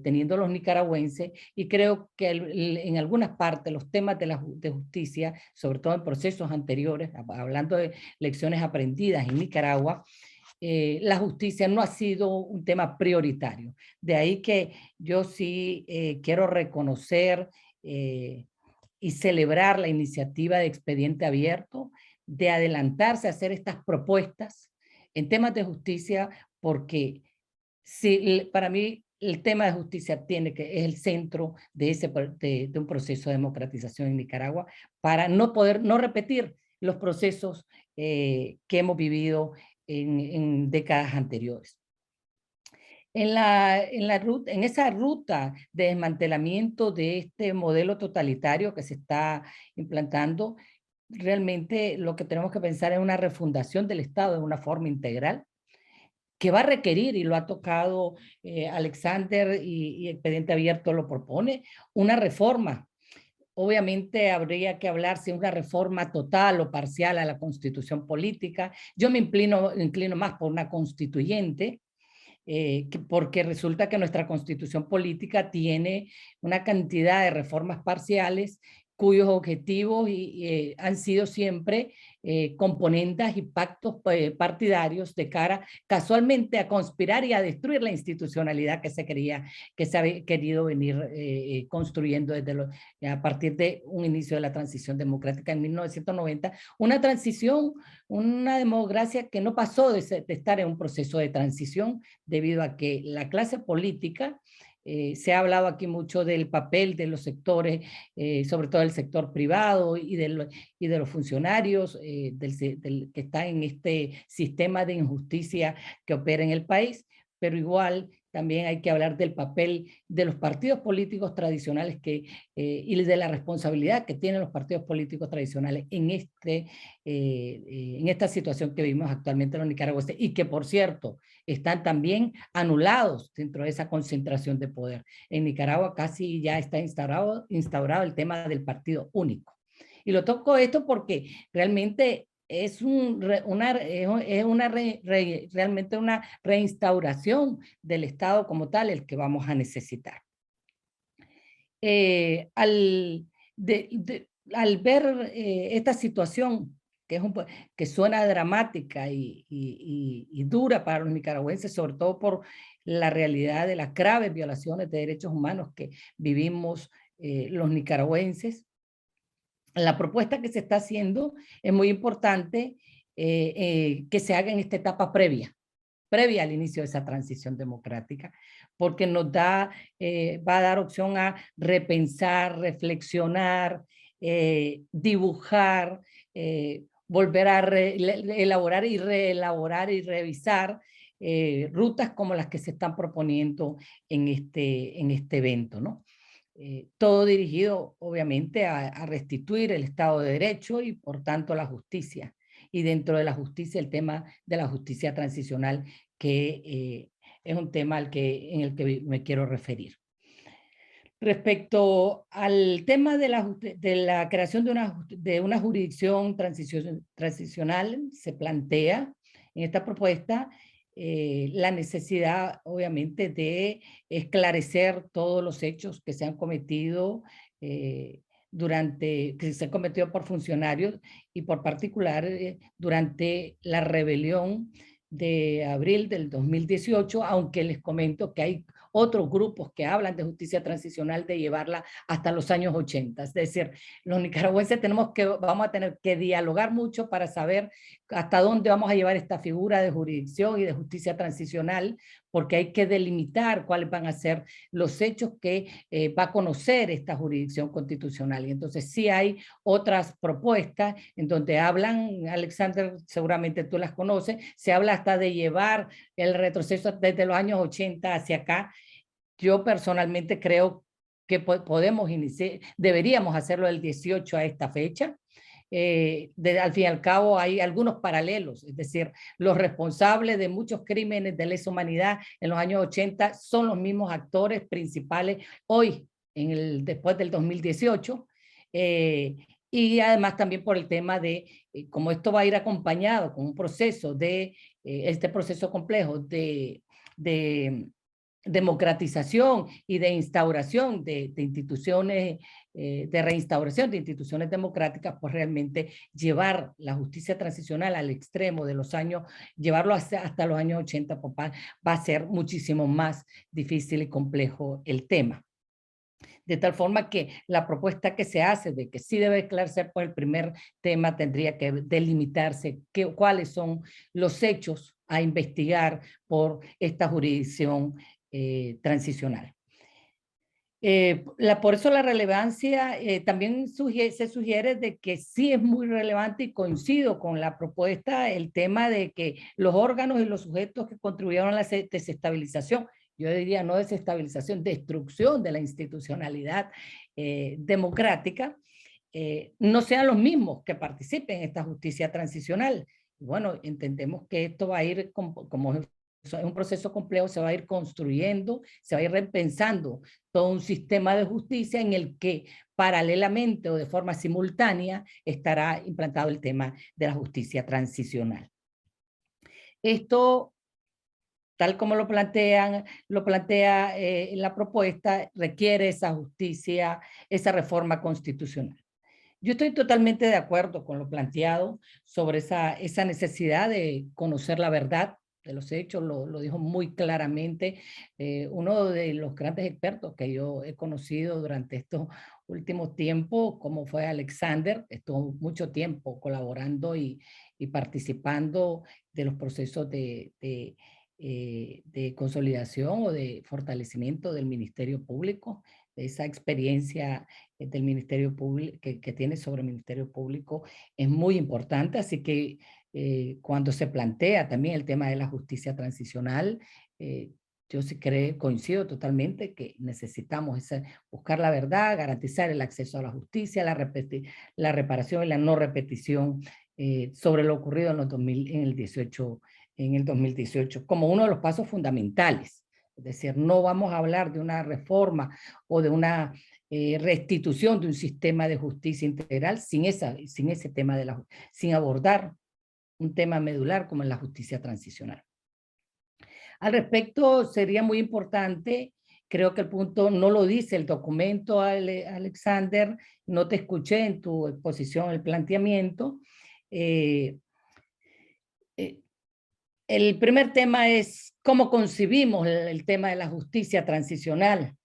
Speaker 5: teniendo los nicaragüenses, y creo que en algunas partes los temas de justicia, sobre todo en procesos anteriores, hablando de lecciones aprendidas en Nicaragua, la justicia no ha sido un tema prioritario. De ahí que yo sí quiero reconocer y celebrar la iniciativa de Expediente Abierto, de adelantarse a hacer estas propuestas en temas de justicia, porque para mí el tema de justicia es el centro de un proceso de democratización en Nicaragua, para no repetir los procesos que hemos vivido en décadas anteriores. En esa ruta de desmantelamiento de este modelo totalitario que se está implantando, realmente lo que tenemos que pensar es una refundación del Estado de una forma integral, que va a requerir, y lo ha tocado Alexander, y Expediente Abierto lo propone, una reforma. Obviamente habría que hablar si una reforma total o parcial a la Constitución política. Yo me inclino más por una constituyente, porque resulta que nuestra Constitución política tiene una cantidad de reformas parciales cuyos objetivos han sido siempre componendas y pactos partidarios de cara casualmente a conspirar y a destruir la institucionalidad que se había querido venir construyendo a partir de un inicio de la transición democrática en 1990, una democracia que no pasó de estar en un proceso de transición, debido a que la clase política, se ha hablado aquí mucho del papel de los sectores, sobre todo del sector privado y de los funcionarios que está en este sistema de injusticia que opera en el país, pero igual también hay que hablar del papel de los partidos políticos tradicionales y de la responsabilidad que tienen los partidos políticos tradicionales en esta situación que vivimos actualmente en los nicaragüenses, y que, por cierto, están también anulados dentro de esa concentración de poder. En Nicaragua casi ya está instaurado el tema del partido único. Y lo toco esto porque realmente es realmente una reinstauración del Estado como tal el que vamos a necesitar. Al ver esta situación que suena dramática y dura para los nicaragüenses, sobre todo por la realidad de las graves violaciones de derechos humanos que vivimos los nicaragüenses, la propuesta que se está haciendo es muy importante que se haga en esta etapa previa al inicio de esa transición democrática, porque va a dar opción a repensar, reflexionar, dibujar, volver a elaborar y reelaborar y revisar rutas como las que se están proponiendo en este evento, ¿no? Todo dirigido, obviamente, a restituir el Estado de Derecho y, por tanto, la justicia. Y dentro de la justicia, el tema de la justicia transicional, que es un tema en el que me quiero referir. Respecto al tema de la creación de una jurisdicción transicional, se plantea en esta propuesta la necesidad, obviamente, de esclarecer todos los hechos que se han cometido que se han cometido por funcionarios y por particular durante la rebelión de abril del 2018, aunque les comento que hay otros grupos que hablan de justicia transicional de llevarla hasta los años 80. Es decir, los nicaragüenses vamos a tener que dialogar mucho para saber hasta dónde vamos a llevar esta figura de jurisdicción y de justicia transicional, porque hay que delimitar cuáles van a ser los hechos que va a conocer esta jurisdicción constitucional. Y entonces sí hay otras propuestas en donde hablan, Alexander, seguramente tú las conoces, se habla hasta de llevar el retroceso desde los años 80 hacia acá. Yo personalmente creo que deberíamos hacerlo del 18 a esta fecha. Al fin y al cabo hay algunos paralelos, es decir, los responsables de muchos crímenes de lesa humanidad en los años 80 son los mismos actores principales hoy, después del 2018, y además también por el tema de cómo esto va a ir acompañado con un proceso este proceso complejo de democratización y de instauración de instituciones, de reinstauración de instituciones democráticas, pues realmente llevar la justicia transicional al extremo de los años, llevarlo hasta los años 80, pues va a ser muchísimo más difícil y complejo el tema. De tal forma que la propuesta que se hace de que sí debe esclarecer, pues el primer tema tendría que delimitarse cuáles son los hechos a investigar por esta jurisdicción transicional. Por eso la relevancia también se sugiere de que sí es muy relevante, y coincido con la propuesta, el tema de que los órganos y los sujetos que contribuyeron a la desestabilización, yo diría no desestabilización, destrucción de la institucionalidad democrática, no sean los mismos que participen en esta justicia transicional. Bueno, entendemos que esto va a ir como es un proceso complejo, se va a ir construyendo, se va a ir repensando todo un sistema de justicia en el que paralelamente o de forma simultánea estará implantado el tema de la justicia transicional. Esto, tal como lo plantea la propuesta, requiere esa justicia, esa reforma constitucional. Yo estoy totalmente de acuerdo con lo planteado sobre esa necesidad de conocer la verdad de los hechos, lo dijo muy claramente uno de los grandes expertos que yo he conocido durante estos últimos tiempos, como fue Alexander. Estuvo mucho tiempo colaborando y participando de los procesos de consolidación o de fortalecimiento del Ministerio Público, de esa experiencia del Ministerio Público que tiene sobre el Ministerio Público es muy importante, así que cuando se plantea también el tema de la justicia transicional, yo sí coincido totalmente que necesitamos buscar la verdad, garantizar el acceso a la justicia, la reparación y la no repetición sobre lo ocurrido en el 2018 como uno de los pasos fundamentales. Es decir, no vamos a hablar de una reforma o de una restitución de un sistema de justicia integral sin ese tema sin abordar un tema medular como es la justicia transicional. Al respecto, sería muy importante, creo que el punto no lo dice el documento, Alexander, no te escuché en tu exposición el planteamiento. El primer tema es cómo concebimos el tema de la justicia transicional.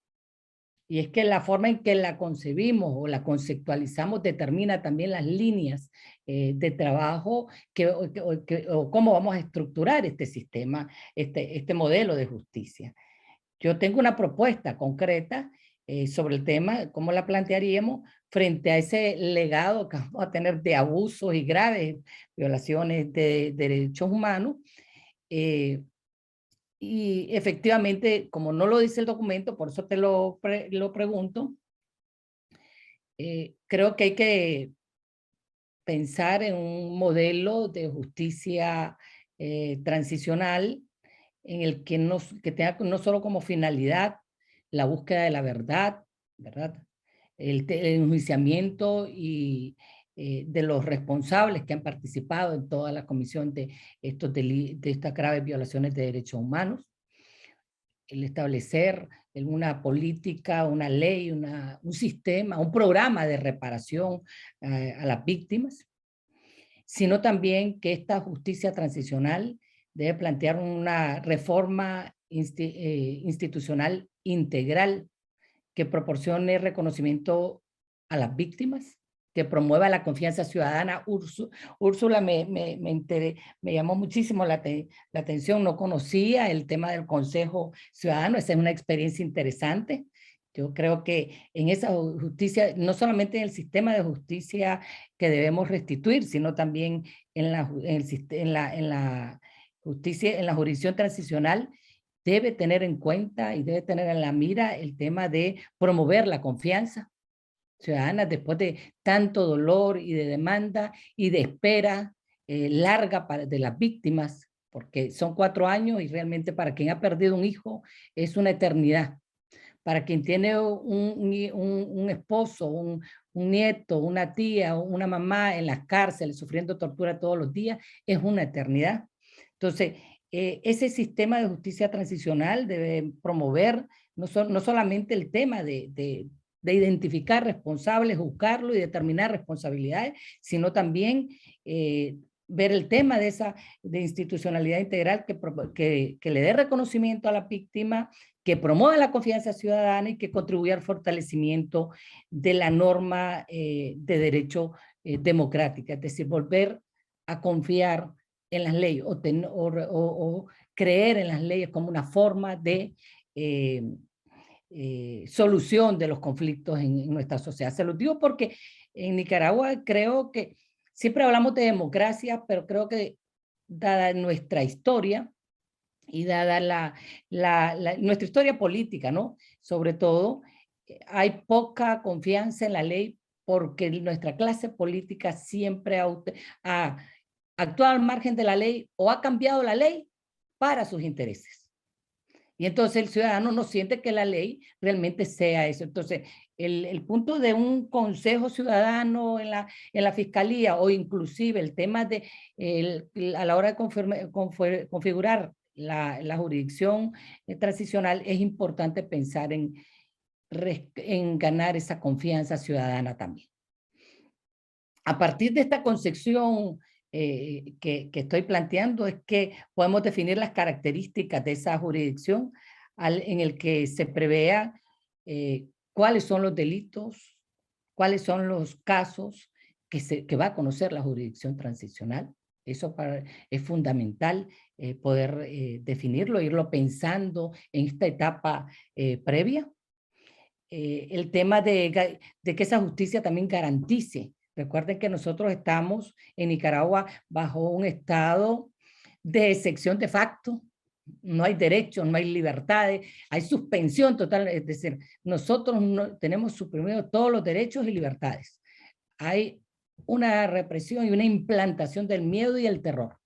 Speaker 5: Y es que la forma en que la concebimos o la conceptualizamos determina también las líneas de trabajo o cómo vamos a estructurar este sistema, este modelo de justicia. Yo tengo una propuesta concreta sobre el tema, cómo la plantearíamos frente a ese legado que vamos a tener de abusos y graves violaciones de derechos humanos. Y efectivamente, como no lo dice el documento, por eso te lo pregunto, creo que hay que pensar en un modelo de justicia transicional en el que tenga no solo como finalidad la búsqueda de la verdad, el enjuiciamiento y de los responsables que han participado en toda la comisión de estas graves violaciones de derechos humanos, el establecer una política, una ley, un sistema, un programa de reparación a las víctimas, sino también que esta justicia transicional debe plantear una reforma institucional integral que proporcione reconocimiento a las víctimas, que promueva la confianza ciudadana. Úrsula me llamó muchísimo la atención, no conocía el tema del Consejo Ciudadano, esa es una experiencia interesante. Yo creo que en esa justicia, no solamente en el sistema de justicia que debemos restituir, sino también en la justicia, en la jurisdicción transicional, debe tener en cuenta y debe tener en la mira el tema de promover la confianza ciudadana después de tanto dolor y de demanda y de espera larga de las víctimas, porque son 4 años y realmente para quien ha perdido un hijo es una eternidad. Para quien tiene un esposo, un nieto, una tía, una mamá en las cárceles sufriendo tortura todos los días, es una eternidad. Entonces, ese sistema de justicia transicional debe promover no solamente el tema de identificar responsables, juzgarlo y determinar responsabilidades, sino también ver el tema de institucionalidad integral que le dé reconocimiento a la víctima, que promueva la confianza ciudadana y que contribuya al fortalecimiento de la norma de derecho democrática, es decir, volver a confiar en las leyes o creer en las leyes como una forma de solución de los conflictos en nuestra sociedad. Se los digo porque en Nicaragua creo que siempre hablamos de democracia, pero creo que dada nuestra historia y dada nuestra historia política, ¿no? Sobre todo, hay poca confianza en la ley porque nuestra clase política siempre ha actuado al margen de la ley o ha cambiado la ley para sus intereses. Y entonces el ciudadano no siente que la ley realmente sea eso. Entonces, el punto de un consejo ciudadano en la fiscalía o inclusive el tema de a la hora de configurar la jurisdicción transicional, es importante pensar en ganar esa confianza ciudadana también. A partir de esta concepción que estoy planteando es que podemos definir las características de esa jurisdicción en el que se prevea cuáles son los delitos, cuáles son los casos que va a conocer la jurisdicción transicional. Eso es fundamental poder definirlo, irlo pensando en esta etapa previa. El tema de que esa justicia también garantice. Recuerden que nosotros estamos en Nicaragua bajo un estado de excepción de facto. No hay derechos, no hay libertades, hay suspensión total. Es decir, nosotros no, tenemos suprimido todos los derechos y libertades. Hay una represión y una implantación del miedo y el terror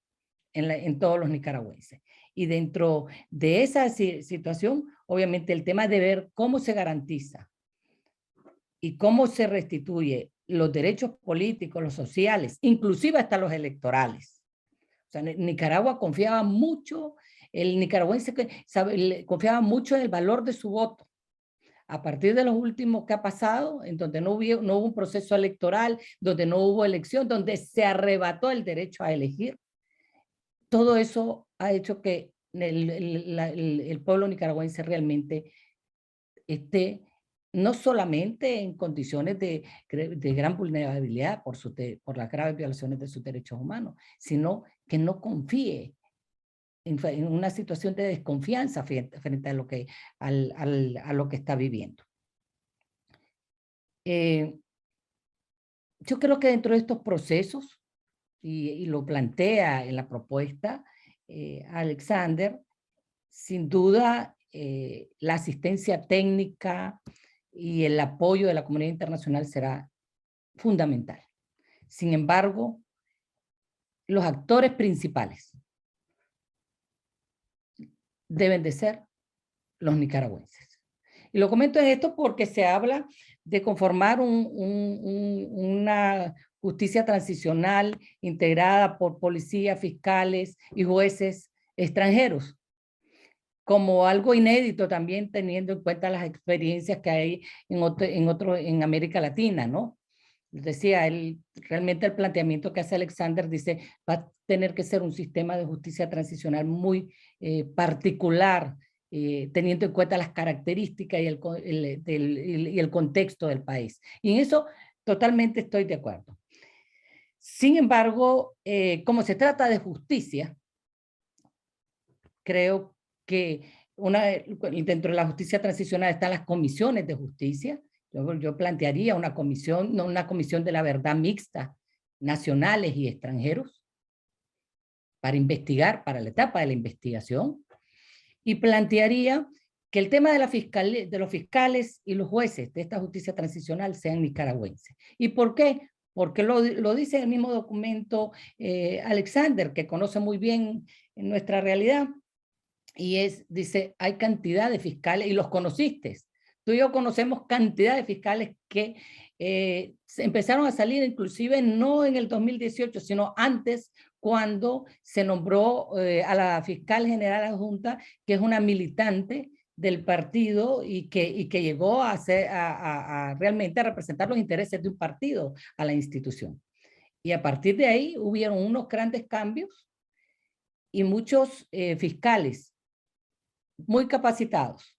Speaker 5: en todos los nicaragüenses. Y dentro de esa situación, obviamente el tema de ver cómo se garantiza y cómo se restituye los derechos políticos, los sociales, inclusive hasta los electorales. O sea, Nicaragua confiaba mucho, el nicaragüense confiaba mucho en el valor de su voto. A partir de los últimos que ha pasado, en donde no hubo un proceso electoral, donde no hubo elección, donde se arrebató el derecho a elegir, todo eso ha hecho que el pueblo nicaragüense realmente esté no solamente en condiciones de gran vulnerabilidad por las graves violaciones de sus derechos humanos, sino que no confíe en una situación de desconfianza frente a lo que, a lo que está viviendo. Yo creo que dentro de estos procesos, y lo plantea en la propuesta Alexander, sin duda la asistencia técnica y el apoyo de la comunidad internacional será fundamental. Sin embargo, los actores principales deben de ser los nicaragüenses. Y lo comento esto porque se habla de conformar una justicia transicional integrada por policías, fiscales y jueces extranjeros, como algo inédito también teniendo en cuenta las experiencias que hay en América Latina, ¿no? Decía, realmente el planteamiento que hace Alexander dice, va a tener que ser un sistema de justicia transicional muy particular teniendo en cuenta las características y el contexto del país. Y en eso totalmente estoy de acuerdo. Sin embargo, como se trata de justicia, creo que dentro de la justicia transicional están las comisiones de justicia. Yo plantearía una comisión, no una comisión de la verdad mixta, nacionales y extranjeros, para investigar, para la etapa de la investigación, y plantearía que el tema de los fiscales y los jueces de esta justicia transicional sean nicaragüenses. ¿Y por qué? Porque lo dice en el mismo documento Alexander, que conoce muy bien nuestra realidad, y dice, hay cantidad de fiscales, y los conociste. Tú y yo conocemos cantidad de fiscales que empezaron a salir inclusive no en el 2018, sino antes, cuando se nombró a la fiscal general adjunta, que es una militante del partido y que llegó a realmente a representar los intereses de un partido a la institución. Y a partir de ahí hubieron unos grandes cambios y muchos fiscales muy capacitados,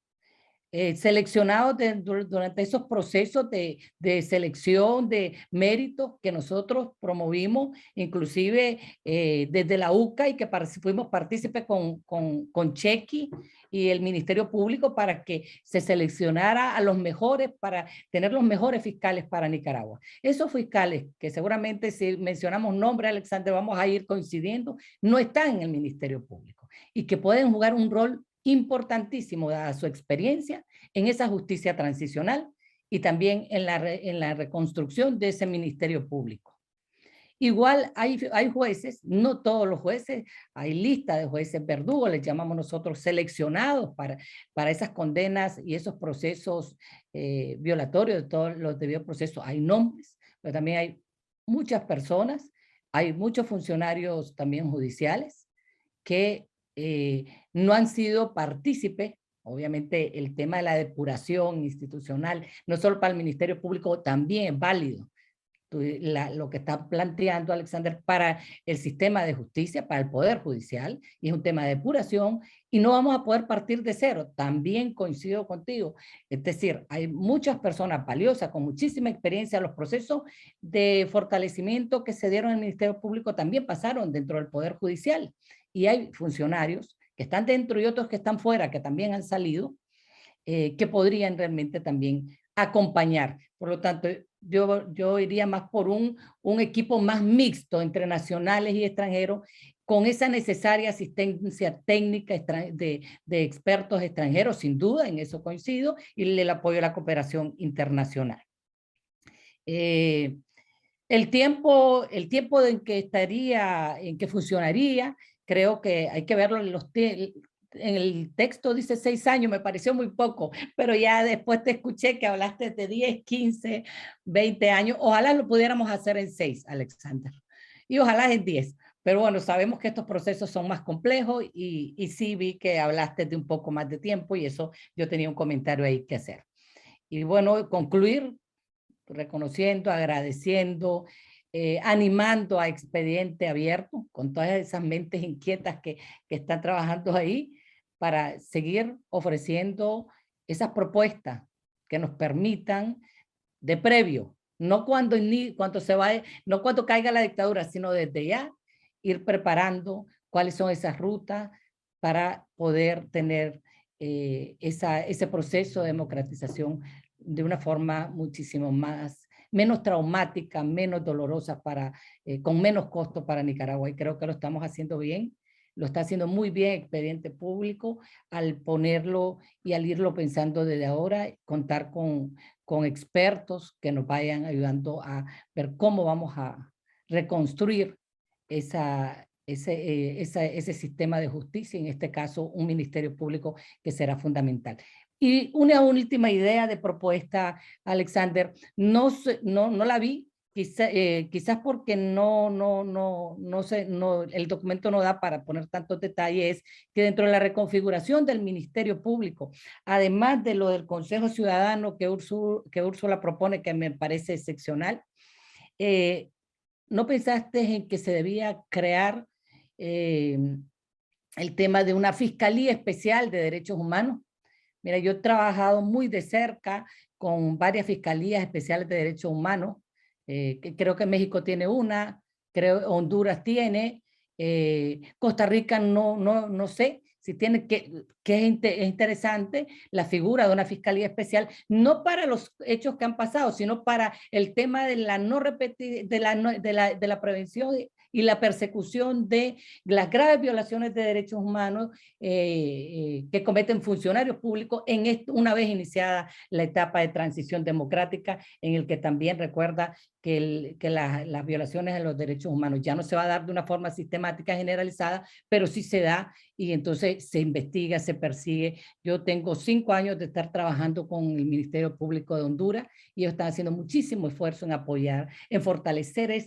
Speaker 5: seleccionados durante esos procesos de selección de méritos que nosotros promovimos, inclusive desde la UCA, y que fuimos partícipes con Chequi y el Ministerio Público para que se seleccionara a los mejores, para tener los mejores fiscales para Nicaragua. Esos fiscales, que seguramente si mencionamos nombre, Alexander, vamos a ir coincidiendo, no están en el Ministerio Público y que pueden jugar un rol importantísimo dada su experiencia en esa justicia transicional y también en la reconstrucción de ese Ministerio Público. Igual hay jueces, no todos los jueces, hay lista de jueces verdugos, les llamamos nosotros, seleccionados para esas condenas y esos procesos violatorios de todos los debidos procesos. Hay nombres, pero también hay muchas personas, hay muchos funcionarios también judiciales que no han sido partícipes. Obviamente el tema de la depuración institucional, no solo para el Ministerio Público, también es válido. Lo que está planteando Alexander para el sistema de justicia, para el Poder Judicial, y es un tema de depuración, y no vamos a poder partir de cero. También coincido contigo. Es decir, hay muchas personas valiosas, con muchísima experiencia. Los procesos de fortalecimiento que se dieron en el Ministerio Público también pasaron dentro del Poder Judicial, y hay funcionarios que están dentro y otros que están fuera, que también han salido, que podrían realmente también acompañar. Por lo tanto, yo iría más por un equipo más mixto entre nacionales y extranjeros, con esa necesaria asistencia técnica de expertos extranjeros, sin duda, en eso coincido, y el apoyo a la cooperación internacional. El tiempo en que funcionaría, creo que hay que verlo en el texto dice 6 años, me pareció muy poco, pero ya después te escuché que hablaste de 10, 15, 20 años. Ojalá lo pudiéramos hacer en 6, Alexander, y ojalá en 10. Pero bueno, sabemos que estos procesos son más complejos y sí vi que hablaste de un poco más de tiempo, y eso yo tenía un comentario ahí que hacer. Y bueno, concluir reconociendo, agradeciendo, animando a Expediente Abierto con todas esas mentes inquietas que están trabajando ahí, para seguir ofreciendo esas propuestas que nos permitan de previo, no cuando caiga la dictadura, sino desde ya ir preparando cuáles son esas rutas para poder tener ese proceso de democratización de una forma muchísimo menos traumática, menos dolorosa, con menos costo para Nicaragua. Y creo que lo estamos haciendo bien. Lo está haciendo muy bien Expediente Público al ponerlo y al irlo pensando desde ahora, contar con expertos que nos vayan ayudando a ver cómo vamos a reconstruir ese sistema de justicia, en este caso un Ministerio Público que será fundamental. Y una última idea de propuesta, Alexander, no la vi, quizás porque el documento no da para poner tantos detalles, que dentro de la reconfiguración del Ministerio Público, además de lo del Consejo Ciudadano que Úrsula propone, que me parece excepcional, ¿no pensaste en que se debía crear el tema de una Fiscalía Especial de Derechos Humanos. Mira, yo he trabajado muy de cerca con varias Fiscalías Especiales de Derechos Humanos. Creo que México tiene una, creo Honduras tiene, Costa Rica no sé si tiene, que es interesante la figura de una Fiscalía Especial, no para los hechos que han pasado, sino para el tema de la no repetir, de la prevención y la persecución de las graves violaciones de derechos humanos que cometen funcionarios públicos una vez iniciada la etapa de transición democrática, en el que también recuerda que las violaciones de los derechos humanos ya no se va a dar de una forma sistemática generalizada, pero sí se da y entonces se investiga, se persigue. Yo tengo 5 años de estar trabajando con el Ministerio Público de Honduras y ellos están haciendo muchísimo esfuerzo en apoyar, en fortalecer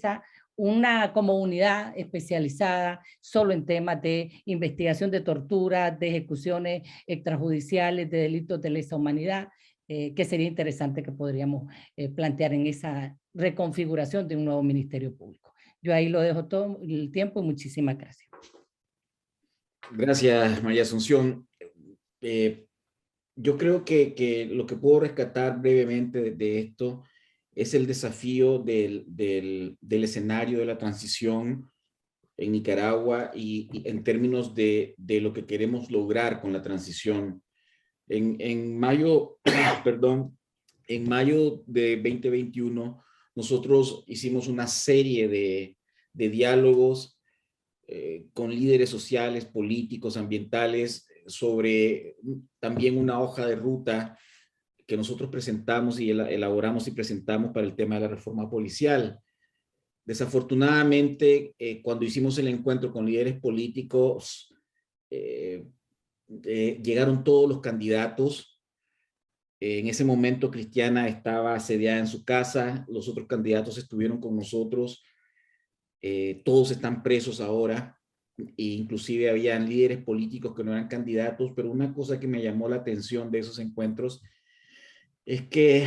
Speaker 5: una como unidad especializada solo en temas de investigación de tortura, de ejecuciones extrajudiciales, de delitos de lesa humanidad, que sería interesante que podríamos plantear en esa reconfiguración de un nuevo Ministerio Público. Yo ahí lo dejo todo el tiempo y muchísimas gracias.
Speaker 2: Gracias, María Asunción. Yo creo que lo que puedo rescatar brevemente de esto es el desafío del escenario de la transición en Nicaragua y en términos de lo que queremos lograr con la transición. En mayo, perdón, en mayo de 2021, nosotros hicimos una serie de diálogos con líderes sociales, políticos, ambientales, sobre también una hoja de ruta que nosotros presentamos y elaboramos y presentamos para el tema de la reforma policial. Desafortunadamente, cuando hicimos el encuentro con líderes políticos, llegaron todos los candidatos. En ese momento Cristiana estaba asediada en su casa, los otros candidatos estuvieron con nosotros, todos están presos ahora, e inclusive habían líderes políticos que no eran candidatos, pero una cosa que me llamó la atención de esos encuentros es que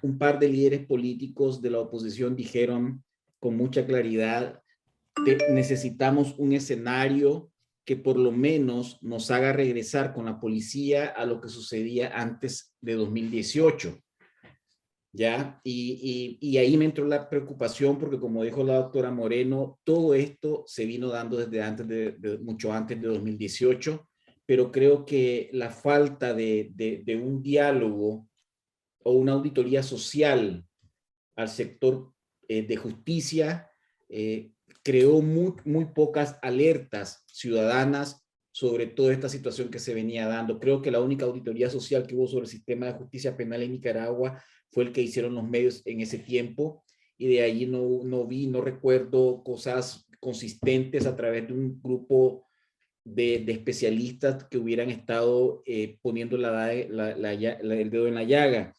Speaker 2: un par de líderes políticos de la oposición dijeron con mucha claridad que necesitamos un escenario que por lo menos nos haga regresar con la policía a lo que sucedía antes de 2018. ¿Ya? Y ahí me entró la preocupación porque, como dijo la doctora Moreno, todo esto se vino dando desde antes mucho antes de 2018, pero creo que la falta de un diálogo o una auditoría social al sector de justicia creó muy pocas alertas ciudadanas sobre toda esta situación que se venía dando. Creo que la única auditoría social que hubo sobre el sistema de justicia penal en Nicaragua fue el que hicieron los medios en ese tiempo, y de allí no recuerdo cosas consistentes a través de un grupo de especialistas que hubieran estado poniendo el dedo en la llaga.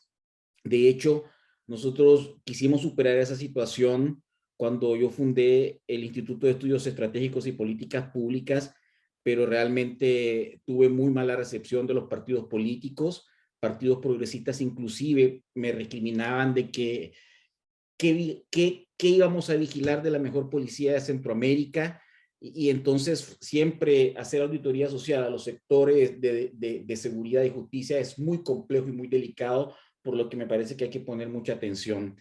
Speaker 2: De hecho, nosotros quisimos superar esa situación cuando yo fundé el Instituto de Estudios Estratégicos y Políticas Públicas, pero realmente tuve muy mala recepción de los partidos políticos. Partidos progresistas inclusive me recriminaban de que íbamos a vigilar de la mejor policía de Centroamérica, y entonces siempre hacer auditoría social a los sectores de seguridad y justicia es muy complejo y muy delicado, por lo que me parece que hay que poner mucha atención.